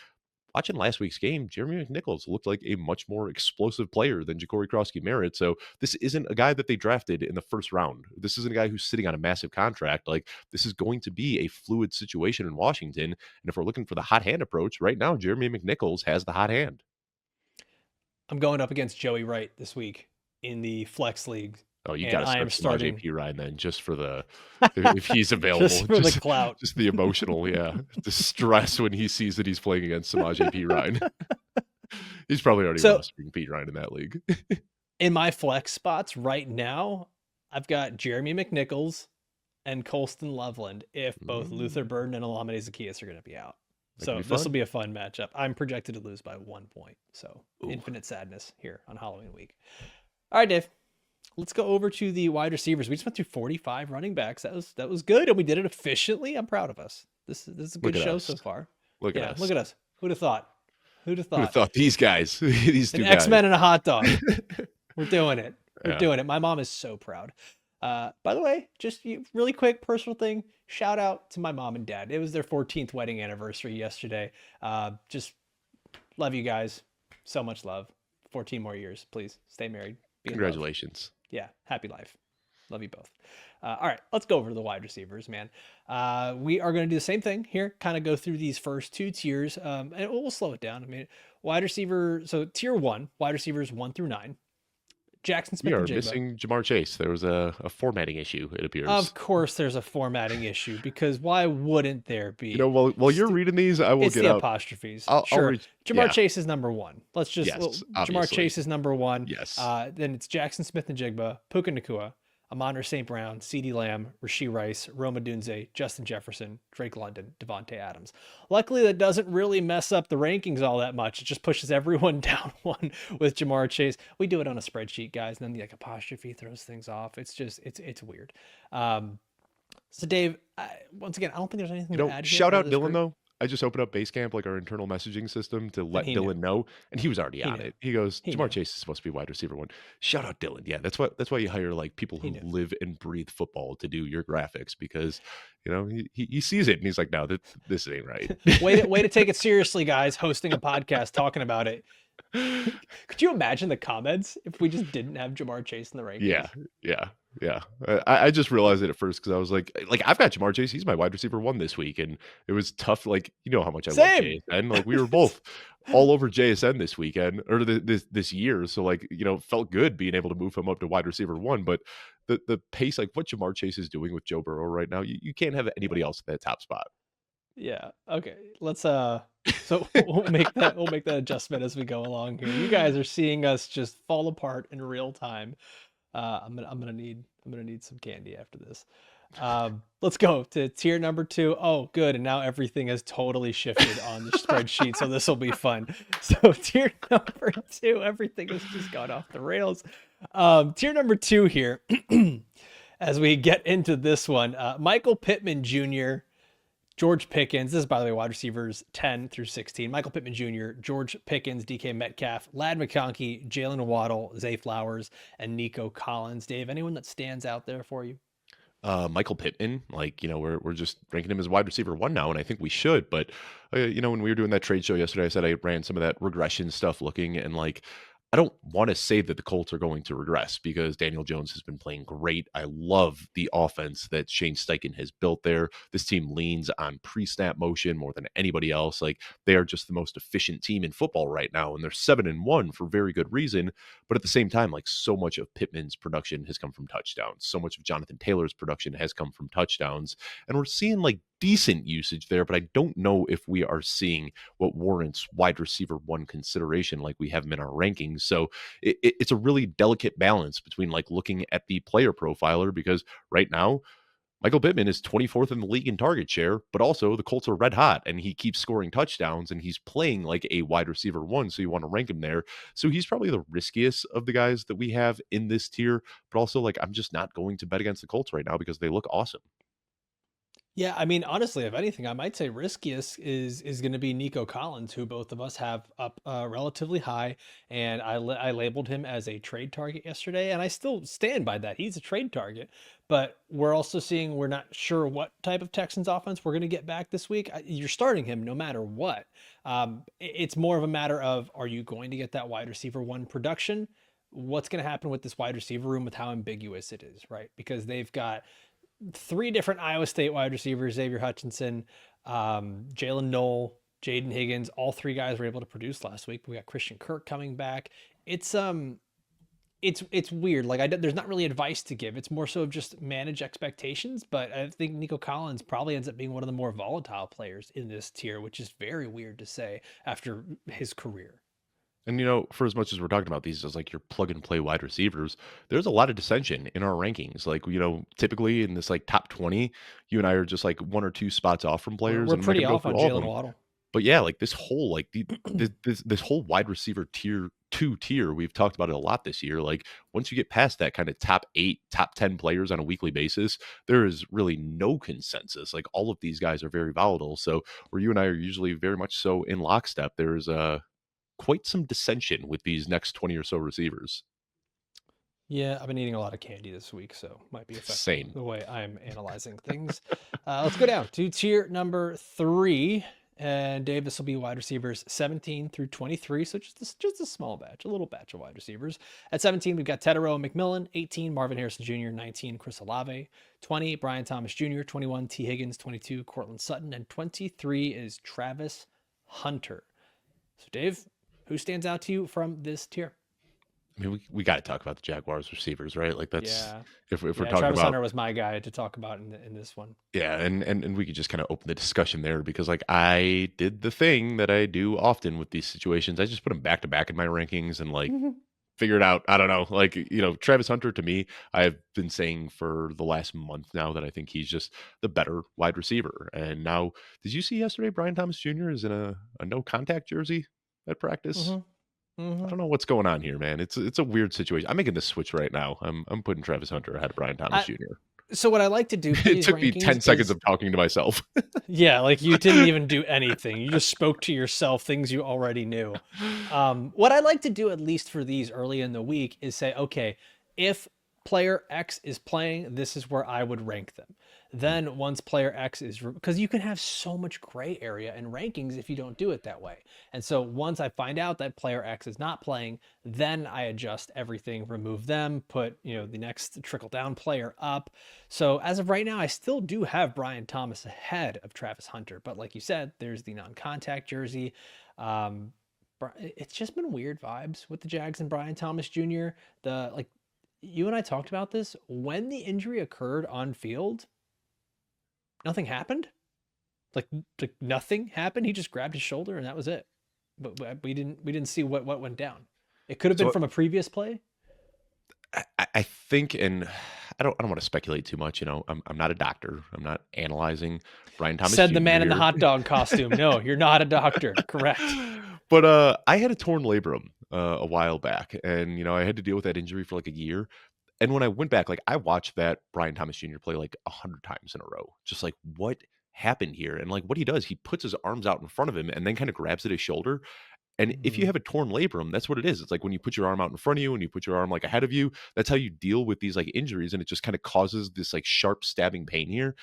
watching last week's game, Jeremy McNichols looked like a much more explosive player than Ja'Cory Crosky Merritt. So this isn't a guy that they drafted in the first round. This isn't a guy who's sitting on a massive contract. Like this is going to be a fluid situation in Washington. And if we're looking for the hot hand approach right now, Jeremy McNichols has the hot hand. I'm going up against Joey Wright this week in the Flex League, Oh, you got and to I am start Samaje starting P Ryan then, just for the if he's just available, for the just clout. just the emotional, yeah, the stress when he sees that he's playing against Samaje P Ryan. He's probably already So rostering P Ryan in that league. in my flex spots right now, I've got Jeremy McNichols and Colston Loveland if both Luther Mm, Burden and Olamide Zacchaeus are going to be out. that could So be this will fun. be a fun matchup. I'm projected to lose by 1 point. So Ooh, infinite sadness here on Halloween week. All right, Dave. Let's go over to the wide receivers. We just went through 45 running backs. That was good, and we did it efficiently. I'm proud of us. This is a Look good at show us. so far. Look at Yeah, us. look at us. Who'd have thought? Who'd have Who'd have thought? thought these guys, these An two guys. X-Men and a hot dog. We're doing it. We're Yeah. doing it. My mom is so proud. By the way, just really quick personal thing. Shout out to my mom and dad. It was their 14th wedding anniversary yesterday. Just love you guys. So much love. 14 more years. Please stay married. Be in love. Congratulations. Yeah. Happy life. Love you both. All right, let's go over to the wide receivers, man. We are going to do the same thing here, kind of go through these first two tiers, and we'll slow it down. I mean, wide receiver, so tier one, wide receivers 1 through 9. Jackson We Smith and are Jigba. missing Jamar Chase. There was a formatting issue, it appears. Of course, there's a formatting issue because why wouldn't there be? You know, while you're reading these, I will It's get the out. apostrophes. I'll Sure. reach. Jamar Yeah. Chase is number one. Let's just, Yes. Jamar Obviously. Chase is number one. Yes. Then it's Jackson Smith and Jigba, Puka Nakua, Amon St. Brown, CeeDee Lamb, Rasheed Rice, Roma Dunze, Justin Jefferson, Drake London, Devontae Adams. Luckily, that doesn't really mess up the rankings all that much. It just pushes everyone down one with Jamar Chase. We do it on a spreadsheet, guys, and then the apostrophe throws things off. It's just, it's weird. So Dave, once again, I don't think there's anything to add here Shout out out of this Dylan group. though. I just opened up Basecamp, like our internal messaging system, to let he Dylan knew. know, and he was already He on knew. it. He goes, He Jamar knew. Chase is supposed to be wide receiver one. Shout out Dylan. Yeah, that's why you hire like people He who knew. live and breathe football to do your graphics, because he sees it and he's like, no, this ain't right. way to take it seriously, guys. Hosting a podcast, talking about it. Could you imagine the comments if we just didn't have Jamar Chase in the rankings? Yeah, yeah, yeah. I just realized it at first because I was like I've got Jamar Chase. He's my wide receiver one this week, and it was tough. Like you know how much I love Same. JSN. Like we were both all over JSN this weekend or this year. So like felt good being able to move him up to wide receiver one. But the pace, like what Jamar Chase is doing with Joe Burrow right now, you can't have anybody else at that top spot. Yeah. Okay. Let's so we'll make that adjustment as we go along here. You guys are seeing us just fall apart in real time. I'm gonna need some candy after this. Let's go to tier number 2. Oh, good. And now everything has totally shifted on the spreadsheet, so this will be fun. So tier number 2, everything has just gone off the rails. Tier number 2 here, as we get into this one, Michael Pittman Jr., George Pickens. This is, by the way, wide receivers 10 through 16. Michael Pittman Jr., George Pickens, DK Metcalf, Lad McConkey, Jalen Waddle, Zay Flowers, and Nico Collins. Dave, anyone that stands out there for you? Michael Pittman, like, we're just ranking him as wide receiver one now, and I think we should. But, when we were doing that trade show yesterday, I said I ran some of that regression stuff looking, and like, I don't want to say that the Colts are going to regress because Daniel Jones has been playing great. I love the offense that Shane Steichen has built there. This team leans on pre-snap motion more than anybody else. Like they are just the most efficient team in football right now, and they're 7-1 for very good reason. But at the same time, like so much of Pittman's production has come from touchdowns. So much of Jonathan Taylor's production has come from touchdowns, and we're seeing like decent usage there, but I don't know if we are seeing what warrants wide receiver one consideration like we have him in our rankings. So it's a really delicate balance between like looking at the player profiler, because right now Michael Pittman is 24th in the league in target share, but also the Colts are red hot and he keeps scoring touchdowns and he's playing like a wide receiver one. So you want to rank him there. So he's probably the riskiest of the guys that we have in this tier, but also like I'm just not going to bet against the Colts right now because they look awesome. Yeah, I mean, honestly, if anything, I might say riskiest is going to be Nico Collins, who both of us have up relatively high, and I labeled him as a trade target yesterday, and I still stand by that. He's a trade target, but we're also seeing we're not sure what type of Texans offense we're going to get back this week. You're starting him no matter what. It's more of a matter of, are you going to get that wide receiver one production? What's going to happen with this wide receiver room with how ambiguous it is, right? Because they've got 3 different Iowa State wide receivers: Xavier Hutchinson, Jalen Knoll, Jaden Higgins. All 3 guys were able to produce last week. We got Christian Kirk coming back. It's weird. Like there's not really advice to give. It's more so of just manage expectations. But I think Nico Collins probably ends up being one of the more volatile players in this tier, which is very weird to say after his career. And for as much as we're talking about these as like your plug and play wide receivers, there's a lot of dissension in our rankings. Like, typically in this like top 20, you and I are just like 1 or 2 spots off from players, We're and I'm not pretty gonna go off through on all of Jalen them. Waddle. But yeah, like this whole like this whole wide receiver tier two tier. We've talked about it a lot this year. Like once you get past that kind of top 8, top 10 players on a weekly basis, there is really no consensus. Like all of these guys are very volatile. So where you and I are usually very much so in lockstep, there's quite some dissension with these next 20 or so receivers. Yeah, I've been eating a lot of candy this week, so might be affecting Same. the way I'm analyzing things. Let's go down to tier number 3. And Dave, this will be wide receivers 17 through 23. So just a small batch, a little batch of wide receivers. At 17, we've got Tedero McMillan, 18, Marvin Harrison Jr., 19, Chris Olave, 20, Brian Thomas Jr., 21, T. Higgins, 22, Cortland Sutton, and 23 is Travis Hunter. So Dave, who stands out to you from this tier? I mean, we got to talk about the Jaguars receivers, right? Like that's Yeah. if we're Yeah, talking Travis about Hunter was my guy to talk about in this one. yeah, and we could just kind of open the discussion there because like I did the thing that I do often with these situations. I just put them back to back in my rankings and like figure it out. I don't know. Like, Travis Hunter to me, I've been saying for the last month now that I think he's just the better wide receiver. And now, did you see yesterday Brian Thomas Jr. is in a no contact jersey at practice? hmm I hmm don't know what's going on here, man. It's a weird situation. I'm making this switch right now. I'm putting Travis Hunter ahead of Brian Thomas I, Jr. so what I like to do for It these took me rankings 10 seconds is, of talking to myself. yeah, like you didn't even do anything. You just spoke to yourself things you already knew. What I like to do, at least for these early in the week, is say, okay, if player X is playing, this is where I would rank them. Then once player X is, because you can have so much gray area in rankings if you don't do it that way. And so once I find out that player X is not playing, then I adjust everything, remove them, put, the next trickle down player up. So as of right now, I still do have Brian Thomas ahead of Travis Hunter. But like you said, there's the non-contact jersey. Um, it's just been weird vibes with the Jags and Brian Thomas Jr. You and I talked about this when the injury occurred on field. Nothing happened. Like nothing happened. He just grabbed his shoulder and that was it. But we didn't see what went down. It could have been So from a previous play. I think, and I don't want to speculate too much. I'm not a doctor. I'm not analyzing Brian Thomas Said the Jr. man in the here. hot dog costume. No, you're not a doctor. Correct. But I had a torn labrum a while back, and I had to deal with that injury for like a year. And when I went back, like I watched that Brian Thomas Jr. play like 100 times in a row. Just like what happened here, and like what he does, he puts his arms out in front of him and then kind of grabs at his shoulder. And if you Mhm. have a torn labrum, that's what it is. It's like when you put your arm out in front of you and you put your arm like ahead of you, that's how you deal with these like injuries. And it just kind of causes this like sharp stabbing pain here.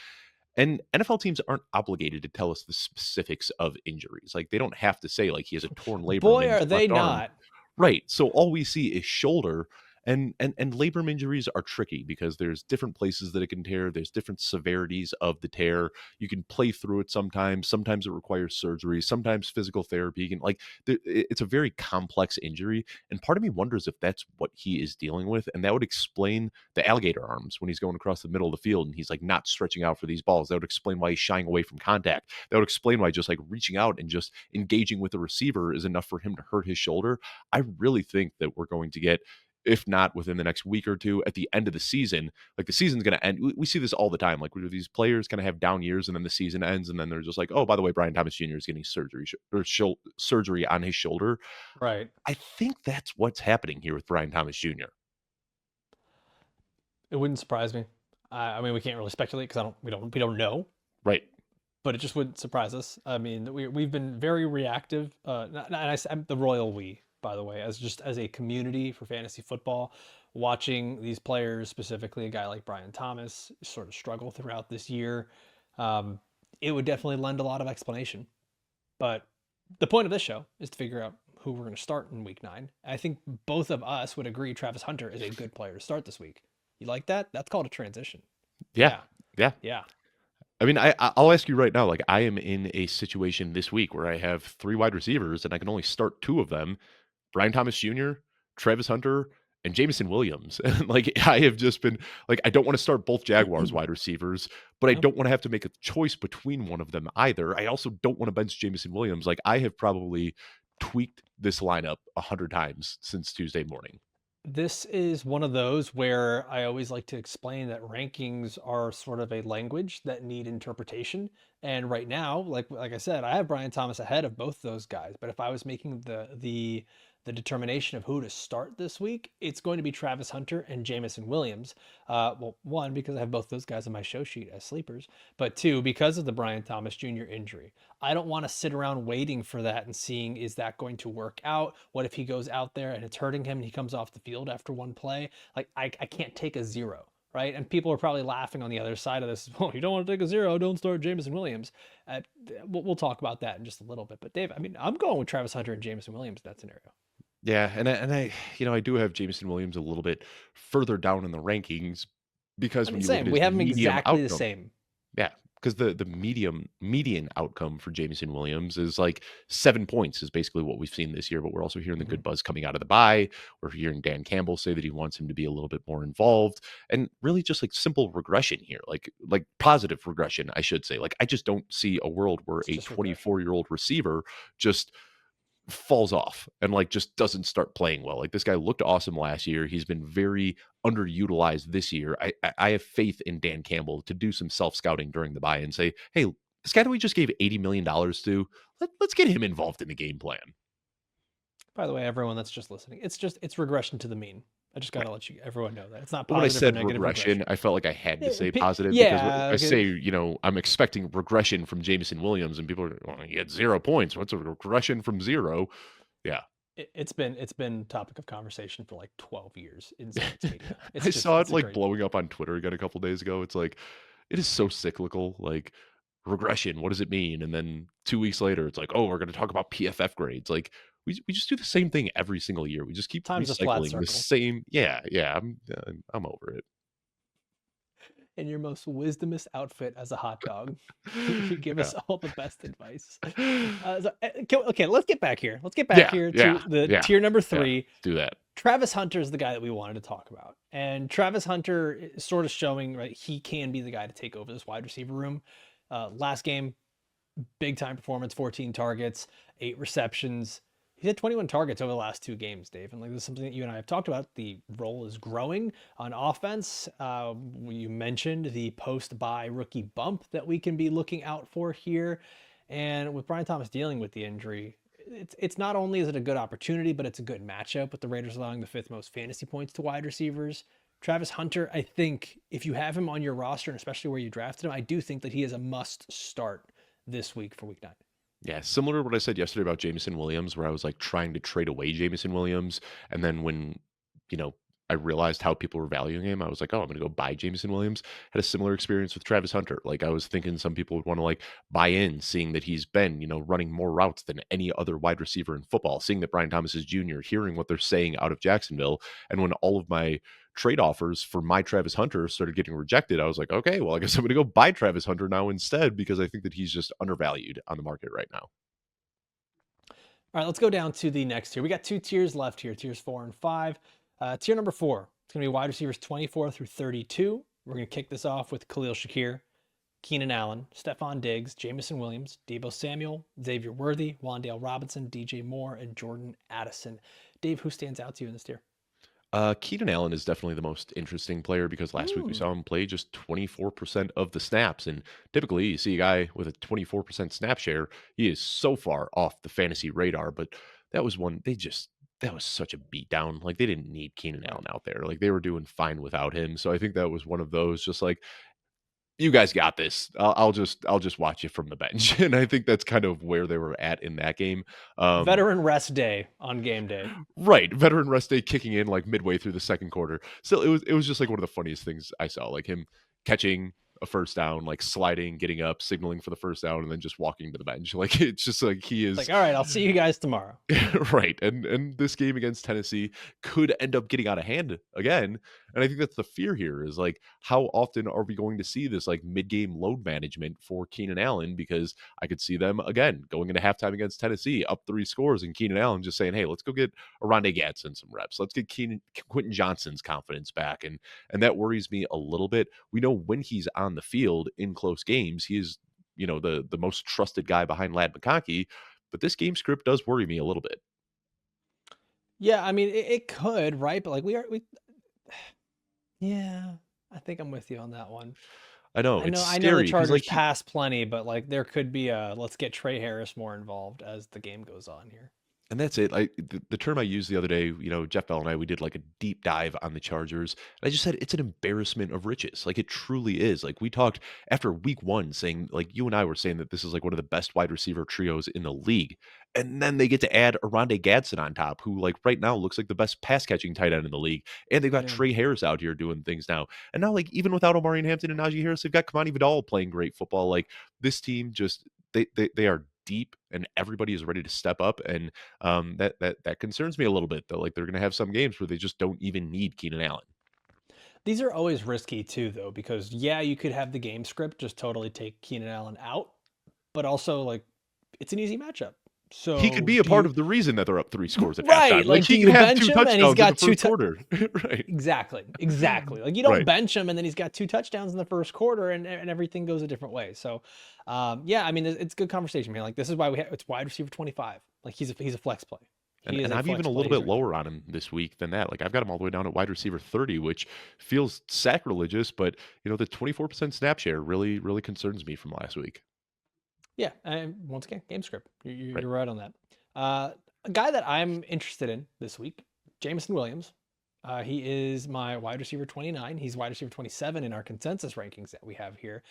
And NFL teams aren't obligated to tell us the specifics of injuries. Like they don't have to say like he has a torn labrum Boy, in his are they left arm. not. Right. So all we see is shoulder. And labrum injuries are tricky because there's different places that it can tear. There's different severities of the tear. You can play through it sometimes. Sometimes it requires surgery. Sometimes physical therapy. Can like it's a very complex injury. And part of me wonders if that's what he is dealing with. And that would explain the alligator arms when he's going across the middle of the field and he's like not stretching out for these balls. That would explain why he's shying away from contact. That would explain why just like reaching out and just engaging with the receiver is enough for him to hurt his shoulder. I really think that we're going to get, if not within the next week or two, at the end of the season, like the season's going to end. We see this all the time. Like these players kind of have down years and then the season ends and then they're just like, oh, by the way, Brian Thomas Jr. is getting surgery on his shoulder. Right. I think that's what's happening here with Brian Thomas Jr. It wouldn't surprise me. I mean, we can't really speculate because we don't know, Right. but it just wouldn't surprise us. I mean, we've been very reactive. I'm the royal we, by the way, as a community for fantasy football, watching these players, specifically a guy like Brian Thomas, sort of struggle throughout this year. Um, it would definitely lend a lot of explanation. But the point of this show is to figure out who we're going to start in week 9. I think both of us would agree Travis Hunter is a good player to start this week. You like that? That's called a transition. Yeah. Yeah. Yeah. Yeah. I mean, I'll ask you right now, like I am in a situation this week where I have 3 wide receivers and I can only start 2 of them. Brian Thomas Jr., Travis Hunter, and Jameson Williams. And like I have just been like, I don't want to start both Jaguars wide receivers, but I No. don't want to have to make a choice between one of them either. I also don't want to bench Jameson Williams. Like I have probably tweaked this lineup 100 times since Tuesday morning. This is one of those where I always like to explain that rankings are sort of a language that need interpretation. And right now, like I said, I have Brian Thomas ahead of both those guys. But if I was making the determination of who to start this week, it's going to be Travis Hunter and Jamison Williams. Well, one, because I have both those guys on my show sheet as sleepers, but two, because of the Brian Thomas Jr. injury. I don't want to sit around waiting for that and seeing, is that going to work out? What if he goes out there and it's hurting him and he comes off the field after one play? Like, I can't take a zero, right? And people are probably laughing on the other side of this. Well, you don't want to take a zero, don't start Jamison Williams. We'll talk about that in just a little bit. But Dave, I mean, I'm going with Travis Hunter and Jamison Williams in that scenario. Yeah, and I, I do have Jameson Williams a little bit further down in the rankings I because mean, when you look at same. We his have them medium exactly the outcome, same. yeah, because the median outcome for Jameson Williams is like 7 points is basically what we've seen this year. But we're also hearing the good Mhm. buzz coming out of the bye. We're hearing Dan Campbell say that he wants him to be a little bit more involved, and really just like simple regression here, like positive regression, I should say. Like I just don't see a world where It's a just regression. 24-year-old receiver just falls off and like just doesn't start playing well. Like this guy looked awesome last year. He's been very underutilized this year. I have faith in Dan Campbell to do some self scouting during the buy and say, hey, this guy that we just gave $80 million to, let's get him involved in the game plan. By the way, everyone that's just listening, it's regression to the mean. I just got Right. to let you everyone know that it's not But when I positive or said negative regression, regression. I felt like I had to say positive because if Yeah, I say, I'm expecting regression from Jameson Williams and people are, well, he had 0 points. What's a regression from zero? Yeah. it's been topic of conversation for like 12 years in sports media. I saw it It's a like great thing. blowing up on Twitter again a couple days ago. It's like it is so cyclical. Like regression, what does it mean? And then 2 weeks later, it's like, oh, we're going to talk about PFF grades. Like we just do the same thing every single year. We just keep Time's a flat recycling the circle. same. Yeah, yeah. I'm over it. In your most wisdomous outfit as a hot dog, you give Yeah. us all the best advice. Okay, let's get back here. Let's get back Yeah, here to yeah, the yeah, tier number yeah. three. Do that. Travis Hunter is the guy that we wanted to talk about. And Travis Hunter is sort of showing, right, he can be the guy to take over this wide receiver room. Last game, big time performance, 14 targets, 8 receptions. He's had 21 targets over the last 2 games, Dave. And like this is something that you and I have talked about. The role is growing on offense. You mentioned the post-bye rookie bump that we can be looking out for here. And with Brian Thomas dealing with the injury, it's not only is it a good opportunity, but it's a good matchup with the Raiders allowing the 5th most fantasy points to wide receivers. Travis Hunter, I think if you have him on your roster, and especially where you drafted him, I do think that he is a must start this week for week 9. Yeah, similar to what I said yesterday about Jameson Williams, where I was like trying to trade away Jameson Williams. And then when, you know, I realized how people were valuing him, I was like, oh, I'm going to go buy Jameson Williams. Had a similar experience with Travis Hunter. Like I was thinking some people would want to like buy in, seeing that he's been, running more routes than any other wide receiver in football, seeing that Brian Thomas is junior, hearing what they're saying out of Jacksonville. And when all of my trade offers for my Travis Hunter started getting rejected, I was like, okay, well, I guess I'm going to go buy Travis Hunter now instead because I think that he's just undervalued on the market right now. All right, let's go down to the next tier. We got 2 tiers left here, tiers 4 and 5. Tier number 4, it's going to be wide receivers 24 through 32. We're going to kick this off with Khalil Shakir, Keenan Allen, Stephon Diggs, Jamison Williams, Deebo Samuel, Xavier Worthy, Wan'Dale Robinson, DJ Moore, and Jordan Addison. Dave, who stands out to you in this tier? Keenan Allen is definitely the most interesting player because last week we Hmm. saw him play just 24% of the snaps. And typically you see a guy with a 24% snap share, he is so far off the fantasy radar. But that was one, that was such a beatdown. Like they didn't need Keenan Right. Allen out there. Like they were doing fine without him. So I think that was one of those just like, you guys got this. I'll just watch you from the bench. And I think that's kind of where they were at in that game. Um, Veteran rest day on game day. Right, veteran rest day kicking in like midway through the second quarter. Still, it was just like one of the funniest things I saw, like him catching a first down, like sliding, getting up, signaling for the first down, and then just walking to the bench. Like it's just like he It's like, is all right, I'll see you guys tomorrow. right. And this game against Tennessee could end up getting out of hand again. And I think that's the fear here is like, how often are we going to see this like mid-game load management for Keenan Allen? Because I could see them again going into halftime against Tennessee up 3 scores and Keenan Allen just saying, hey, let's go get Aronde Gadsden some reps. Let's get Quentin Johnson's confidence back. And that worries me a little bit. We know when he's on the field in close games, he is, the most trusted guy behind Lad McConkey. But this game script does worry me a little bit. Yeah, I mean, it could, right? But like yeah, I think I'm with you on that one. I know I it's know, I know the scary because Chargers like he pass plenty, but like there could be a let's get Trey Harris more involved as the game goes on here. And that's it. The term I used the other day, Jeff Bell and I, we did like a deep dive on the Chargers. And I just said it's an embarrassment of riches. Like it truly is. Like we talked after week one saying, like you and I were saying that this is like one of the best wide receiver trios in the league. And then they get to add Aronde Gadsden on top, who like right now looks like the best pass catching tight end in the league. And they've got Yeah. Trey Harris out here doing things now. And now, like even without Omarion Hampton and Najee Harris, they've got Kamani Vidal playing great football. Like this team just they are deep and everybody is ready to step up. And that concerns me a little bit, though. Like they're going to have some games where they just don't even need Keenan Allen. These are always risky too, though, because yeah, you could have the game script just totally take Keenan Allen out, but also like it's an easy matchup. He could So be a do part you of the reason that they're up 3 scores at right? halftime. Like Like, do he can you have bench two him and he's touchdowns in the got first quarter, right? exactly, exactly. Like you don't Right. bench him and then he's got 2 touchdowns in the first quarter and everything goes a different way. So, yeah, I mean it's good conversation, man. Like this is why it's wide receiver 25. Like he's a flex play. And, He is and a I'm even flex a play. little He's bit right there. lower on him this week than that. Like I've got him all the way down at wide receiver 30, which feels sacrilegious, but the 24% snap share really concerns me from last week. Yeah, and once again, game script. Right. You're right on that. A guy that I'm interested in this week, Jameson Williams. He is my wide receiver 29. He's wide receiver 27 in our consensus rankings that we have here.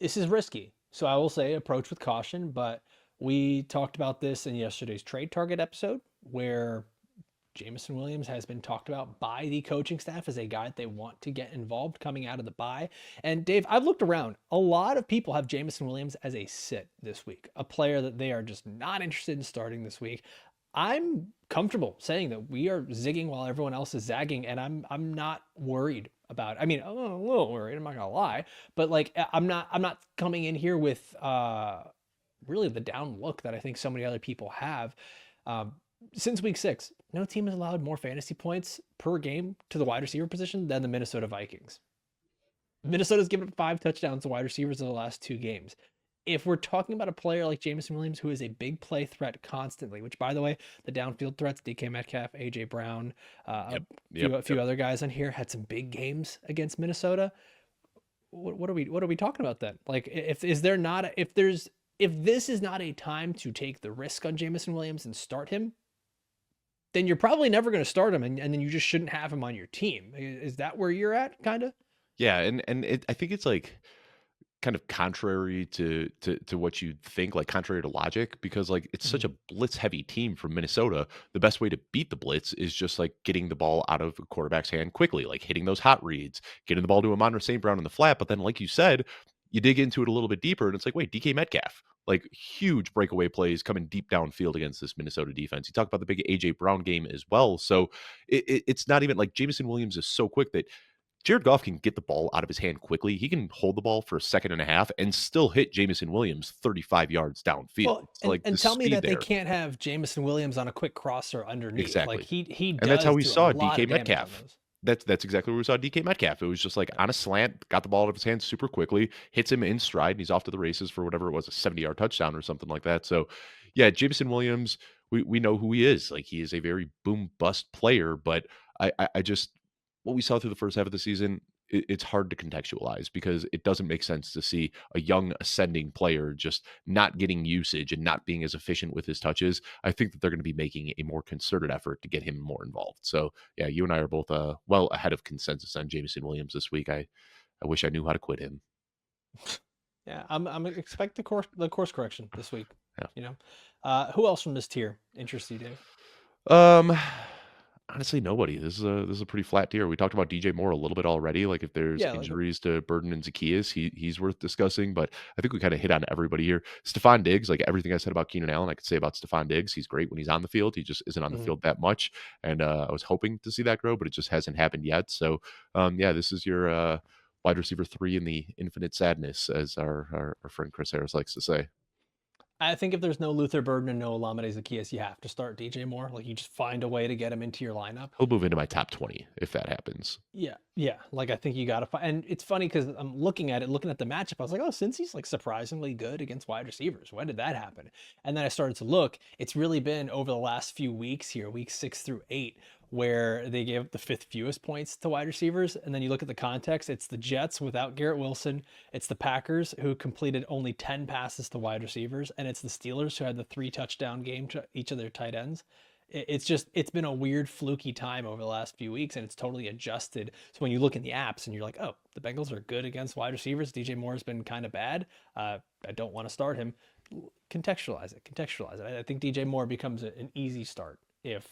This is risky, so I will say approach with caution. But we talked about this in yesterday's trade target episode, where Jameson Williams has been talked about by the coaching staff as a guy that they want to get involved coming out of the bye. And Dave, I've looked around. A lot of people have Jameson Williams as a sit this week, a player that they are just not interested in starting this week. I'm comfortable saying that we are zigging while everyone else is zagging, and I'm not worried about it. I mean, I'm a little worried. I'm not gonna lie, but like I'm not coming in here with really the down look that I think so many other people have. Um, since week 6, no team has allowed more fantasy points per game to the wide receiver position than the Minnesota Vikings. Minnesota's given up 5 touchdowns to wide receivers in the last 2 games. If we're talking about a player like Jameson Williams, who is a big play threat constantly, which by the way, the downfield threats, DK Metcalf, AJ Brown, Yep. a few other guys on here had some big games against Minnesota. What are we talking about then? Like, if this is not a time to take the risk on Jameson Williams and start him, then you're probably never going to start him, and then you just shouldn't have him on your team. Is that where you're at, kind of? Yeah, and I think it's like kind of contrary to what you think, like contrary to logic, because like it's such Mhm. a blitz heavy team from Minnesota. The best way to beat the blitz is just like getting the ball out of a quarterback's hand quickly, like hitting those hot reads, getting the ball to Amon St. Brown in the flat. But then, like you said, you dig into it a little bit deeper, and it's like, wait, DK Metcalf, like huge breakaway plays coming deep downfield against this Minnesota defense. You talk about the big AJ Brown game as well. So it's not even like Jameson Williams is so quick that Jared Goff can get the ball out of his hand quickly. He can hold the ball for a second and a half and still hit Jameson Williams 35 yards downfield. Well, So like the and tell me speed that they there. can't have Jameson Williams on a quick crosser underneath. Like Exactly. he And that's how does we do a saw lot DK of damage on Metcalf. those. That's exactly where we saw DK Metcalf. It was just like on a slant, got the ball out of his hands super quickly, hits him in stride, and he's off to the races for whatever it was, a 70-yard touchdown or something like that. So yeah, Jameson Williams, we know who he is. Like he is a very boom bust player, but I just what we saw through the first half of the season, it's hard to contextualize because it doesn't make sense to see a young ascending player just not getting usage and not being as efficient with his touches. I think that they're going to be making a more concerted effort to get him more involved. So yeah, you and I are both well ahead of consensus on Jameson Williams this week. I wish I knew how to quit him. Yeah, I'm expect the course correction this week. Yeah. You know, who else from this tier interests you, Dave? Um, honestly, nobody. This is a pretty flat tier. We talked about DJ Moore a little bit already. Like if there's Yeah, like injuries to Burden and Zacchaeus, he's worth discussing. But I think we kind of hit on everybody here. Stephon Diggs, like everything I said about Keenan Allen, I could say about Stephon Diggs. He's great when he's on the field. He just isn't on the mhm. field that much. And I was hoping to see that grow, but it just hasn't happened yet. So yeah, this is your wide receiver 3 in the infinite sadness, as our friend Chris Harris likes to say. I think if there's no Luther Burden and no Olamide Zacchaeus, you have to start DJ Moore. Like you just find a way to get him into your lineup. He'll move into my top 20 if that happens. Yeah, yeah. Like I think you got to find, and it's funny because I'm looking at the matchup. I was like, oh, since he's like surprisingly good against wide receivers, when did that happen? And then I started to look. It's really been over the last few weeks here, weeks 6 through 8, where they gave up the fifth fewest points to wide receivers. And then you look at the context, it's the Jets without Garrett Wilson. It's the Packers who completed only 10 passes to wide receivers. And it's the Steelers who had the 3 touchdown game to each of their tight ends. It's been a weird fluky time over the last few weeks, and it's totally adjusted. So when you look in the apps and you're like, oh, the Bengals are good against wide receivers, DJ Moore has been kind of bad, I don't want to start him. Contextualize it. I think DJ Moore becomes an easy start if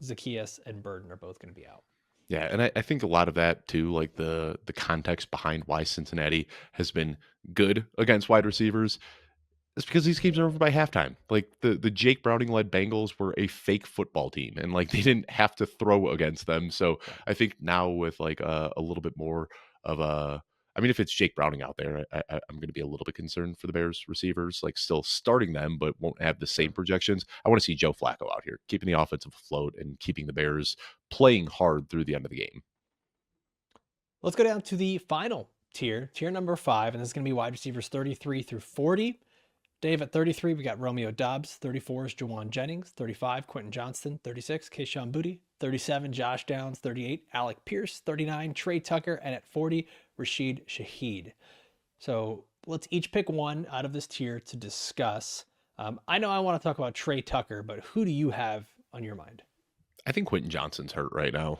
Zacchaeus and Burden are both going to be out. Yeah, and I think a lot of that too, like the context behind why Cincinnati has been good against wide receivers, it's because these games are over by halftime. Like the Jake Browning led Bengals were a fake football team, and like they didn't have to throw against them. So Right. I think now with like a little bit more of a, I mean, if it's Jake Browning out there, I'm going to be a little bit concerned for the Bears receivers, like still starting them, but won't have the same Sure. projections. I want to see Joe Flacco out here, keeping the offense afloat and keeping the Bears playing hard through the end of the game. Let's go down to the final tier number 5, and this is going to be wide receivers 33 through 40. Dave, at 33, we got Romeo Doubs. 34 is Jawan Jennings. 35, Quentin Johnston. 36, Kayshon Boutte. 37, Josh Downs. 38, Alec Pierce. 39, Trey Tucker. And at 40, Rashid Shaheed. So let's each pick one out of this tier to discuss. I know I want to talk about Trey Tucker, but who do you have on your mind? I think Quentin Johnston's hurt right now.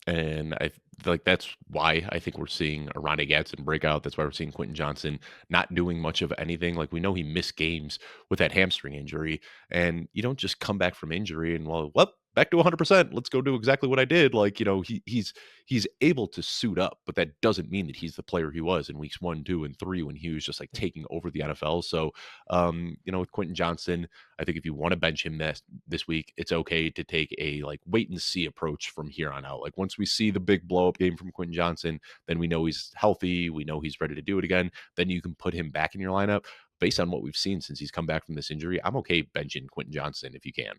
And I like that's why I think we're seeing a Ronnie Gadsden breakout. That's why we're seeing Quentin Johnston not doing much of anything. Like we know he missed games with that hamstring injury, and you don't just come back from injury and well, back to 100%. Let's go do exactly what I did. Like he's able to suit up, but that doesn't mean that he's the player he was in weeks 1, 2, and 3 when he was just like taking over the NFL. So, with Quentin Johnston, I think if you want to bench him this week, it's okay to take a like wait and see approach from here on out. Like once we see the big blow up game from Quentin Johnston, then we know he's healthy. We know he's ready to do it again. Then you can put him back in your lineup. Based on what we've seen since he's come back from this injury, I'm okay benching Quentin Johnston if you can.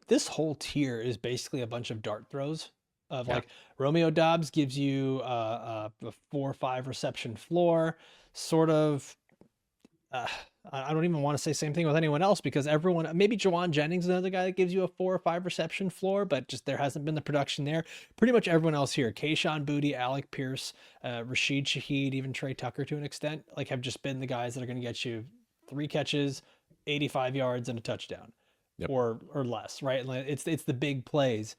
This whole tier is basically a bunch of dart throws of Yeah. like Romeo Doubs gives you a 4 or 5 reception floor, sort of. Uh, I don't even want to say same thing with anyone else because everyone, maybe Jawan Jennings, is another guy that gives you a 4 or 5 reception floor, but just there hasn't been the production there. Pretty much everyone else here, Kayshon Boutte, Alec Pierce, Rashid Shaheed, even Trey Tucker to an extent, like have just been the guys that are going to get you 3 catches, 85 yards, and a touchdown, Yep. or less, right? It's the big plays.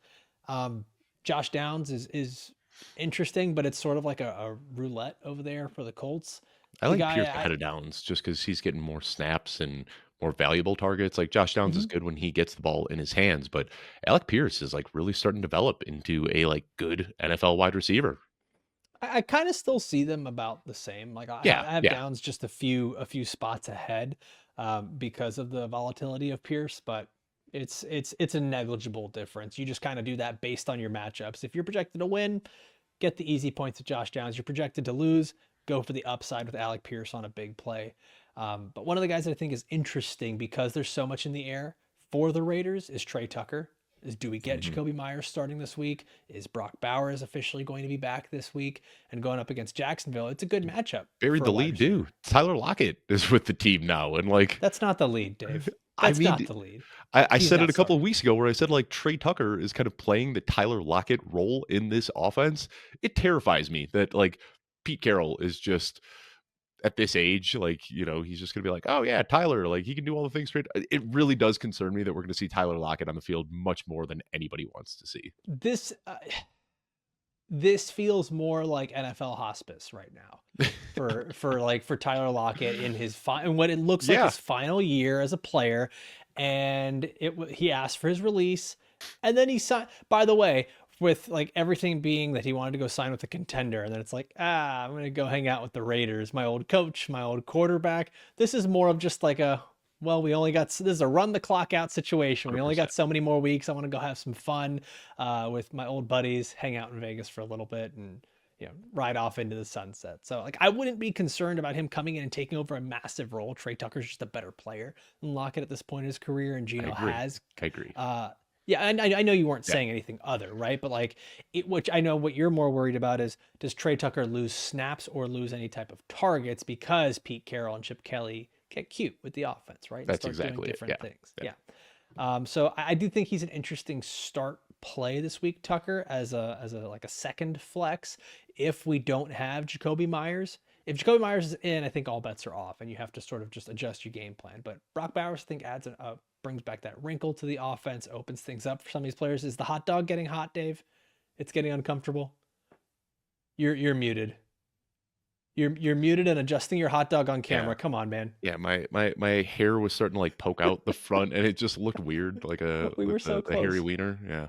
Josh Downs is interesting, but it's sort of like a roulette over there for the Colts. I The like guy Pierce ahead of Downs just because he's getting more snaps and more valuable targets. Like Josh Downs is Mhm. good when he gets the ball in his hands, but Alec Pierce is like really starting to develop into a like good NFL wide receiver. I kind of still see them about the same. Like Yeah, I have yeah. Downs just a few spots ahead because of the volatility of Pierce, but it's a negligible difference. You just kind of do that based on your matchups. If you're projected to win, get the easy points with Josh Downs. You're projected to lose, go for the upside with Alec Pierce on a big play. But one of the guys that I think is interesting because there's so much in the air for the Raiders is Trey Tucker. Do we get Mhm. Jacoby Myers starting this week? Is Brock Bowers officially going to be back this week and going up against Jacksonville? It's a good matchup Buried for a the wide lead too. receiver. Tyler Lockett is with the team now, and like That's not the lead, Dave. I That's mean, not the lead. I He's said it not a couple of starting. weeks ago where I said like Trey Tucker is kind of playing the Tyler Lockett role in this offense. It terrifies me that like Pete Carroll is just at this age, like, he's just gonna be like, "Oh yeah, Tyler, like he can do all the things straight." It really does concern me that we're gonna see Tyler Lockett on the field much more than anybody wants to see. This feels more like NFL hospice right now for Tyler Lockett in his and what it looks like Yeah, his final year as a player, and he asked for his release, and then he signed. By the way, with like everything being that he wanted to go sign with a contender, and then it's like, I'm gonna go hang out with the Raiders, my old coach, my old quarterback. This is more of just like we only got this is a run the clock out situation. We only 100%. got so many more weeks. I want to go have some fun with my old buddies, hang out in Vegas for a little bit, and ride off into the sunset. So like I wouldn't be concerned about him coming in and taking over a massive role. Trey Tucker's just a better player than Lockett at this point in his career, and I Gino agree. has. I agree. Yeah, and I know you weren't Yeah. saying anything other, right? But like which I know what you're more worried about is does Trey Tucker lose snaps or lose any type of targets because Pete Carroll and Chip Kelly get cute with the offense, right? And That's start doing exactly it. different Yeah. things. Yeah. Yeah. So I do think he's an interesting start play this week, Tucker, as a like a second flex. If we don't have Jacoby Myers, if Jacoby Myers is in, I think all bets are off, and you have to sort of just adjust your game plan. But Brock Bowers, I think, brings back that wrinkle to the offense, opens things up for some of these players. Is the hot dog getting hot, Dave? It's getting uncomfortable. You're muted. You're muted and adjusting your hot dog on camera. Yeah. Come on, man. Yeah, my hair was starting to like poke out the front, and it just looked weird, like We were with so the hairy close. wiener. Yeah,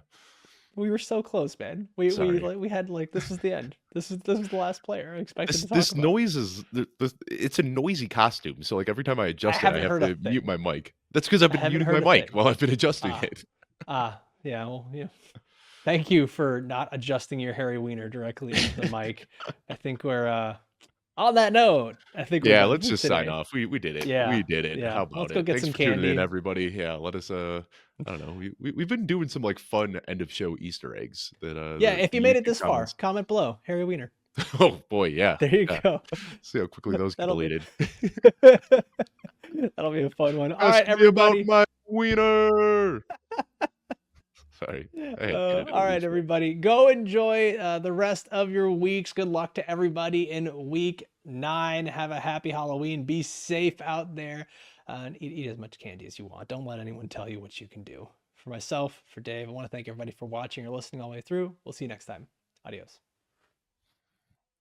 We were so close, man. We sorry. like we had like this was the end. This was the last player I expected This to talk this about. noise is it's a noisy costume. So like every time I I adjust it, I haven't have heard a to mute thing. my mic. That's because I've I been haven't muting my heard a mic thing. while I've been adjusting Ah, it. yeah. Well, yeah. Thank you for not adjusting your hairy wiener directly into the mic. I think we're on that note. I think we're Yeah, done let's for just sign today. off. We did it. Yeah, We did it. yeah. How Let's about go it? get Thanks some for tuning in, candy. everybody. Yeah, let us I don't know. We've been doing some like fun end of show Easter eggs that Yeah, the if you made it YouTube this far, comments. comment below. Hairy wiener. Oh boy, yeah. There you Yeah. go. See how quickly those get That'll be deleted. that'll be a fun one. All right, Ask me about everybody. my wiener. Sorry. I had to get it in All at right, least once. everybody. Go enjoy the rest of your weeks. Good luck to everybody in week 9. Have a happy Halloween. Be safe out there and eat as much candy as you want. Don't let anyone tell you what you can do. For myself, for Dave, I want to thank everybody for watching or listening all the way through. We'll see you next time. Adios.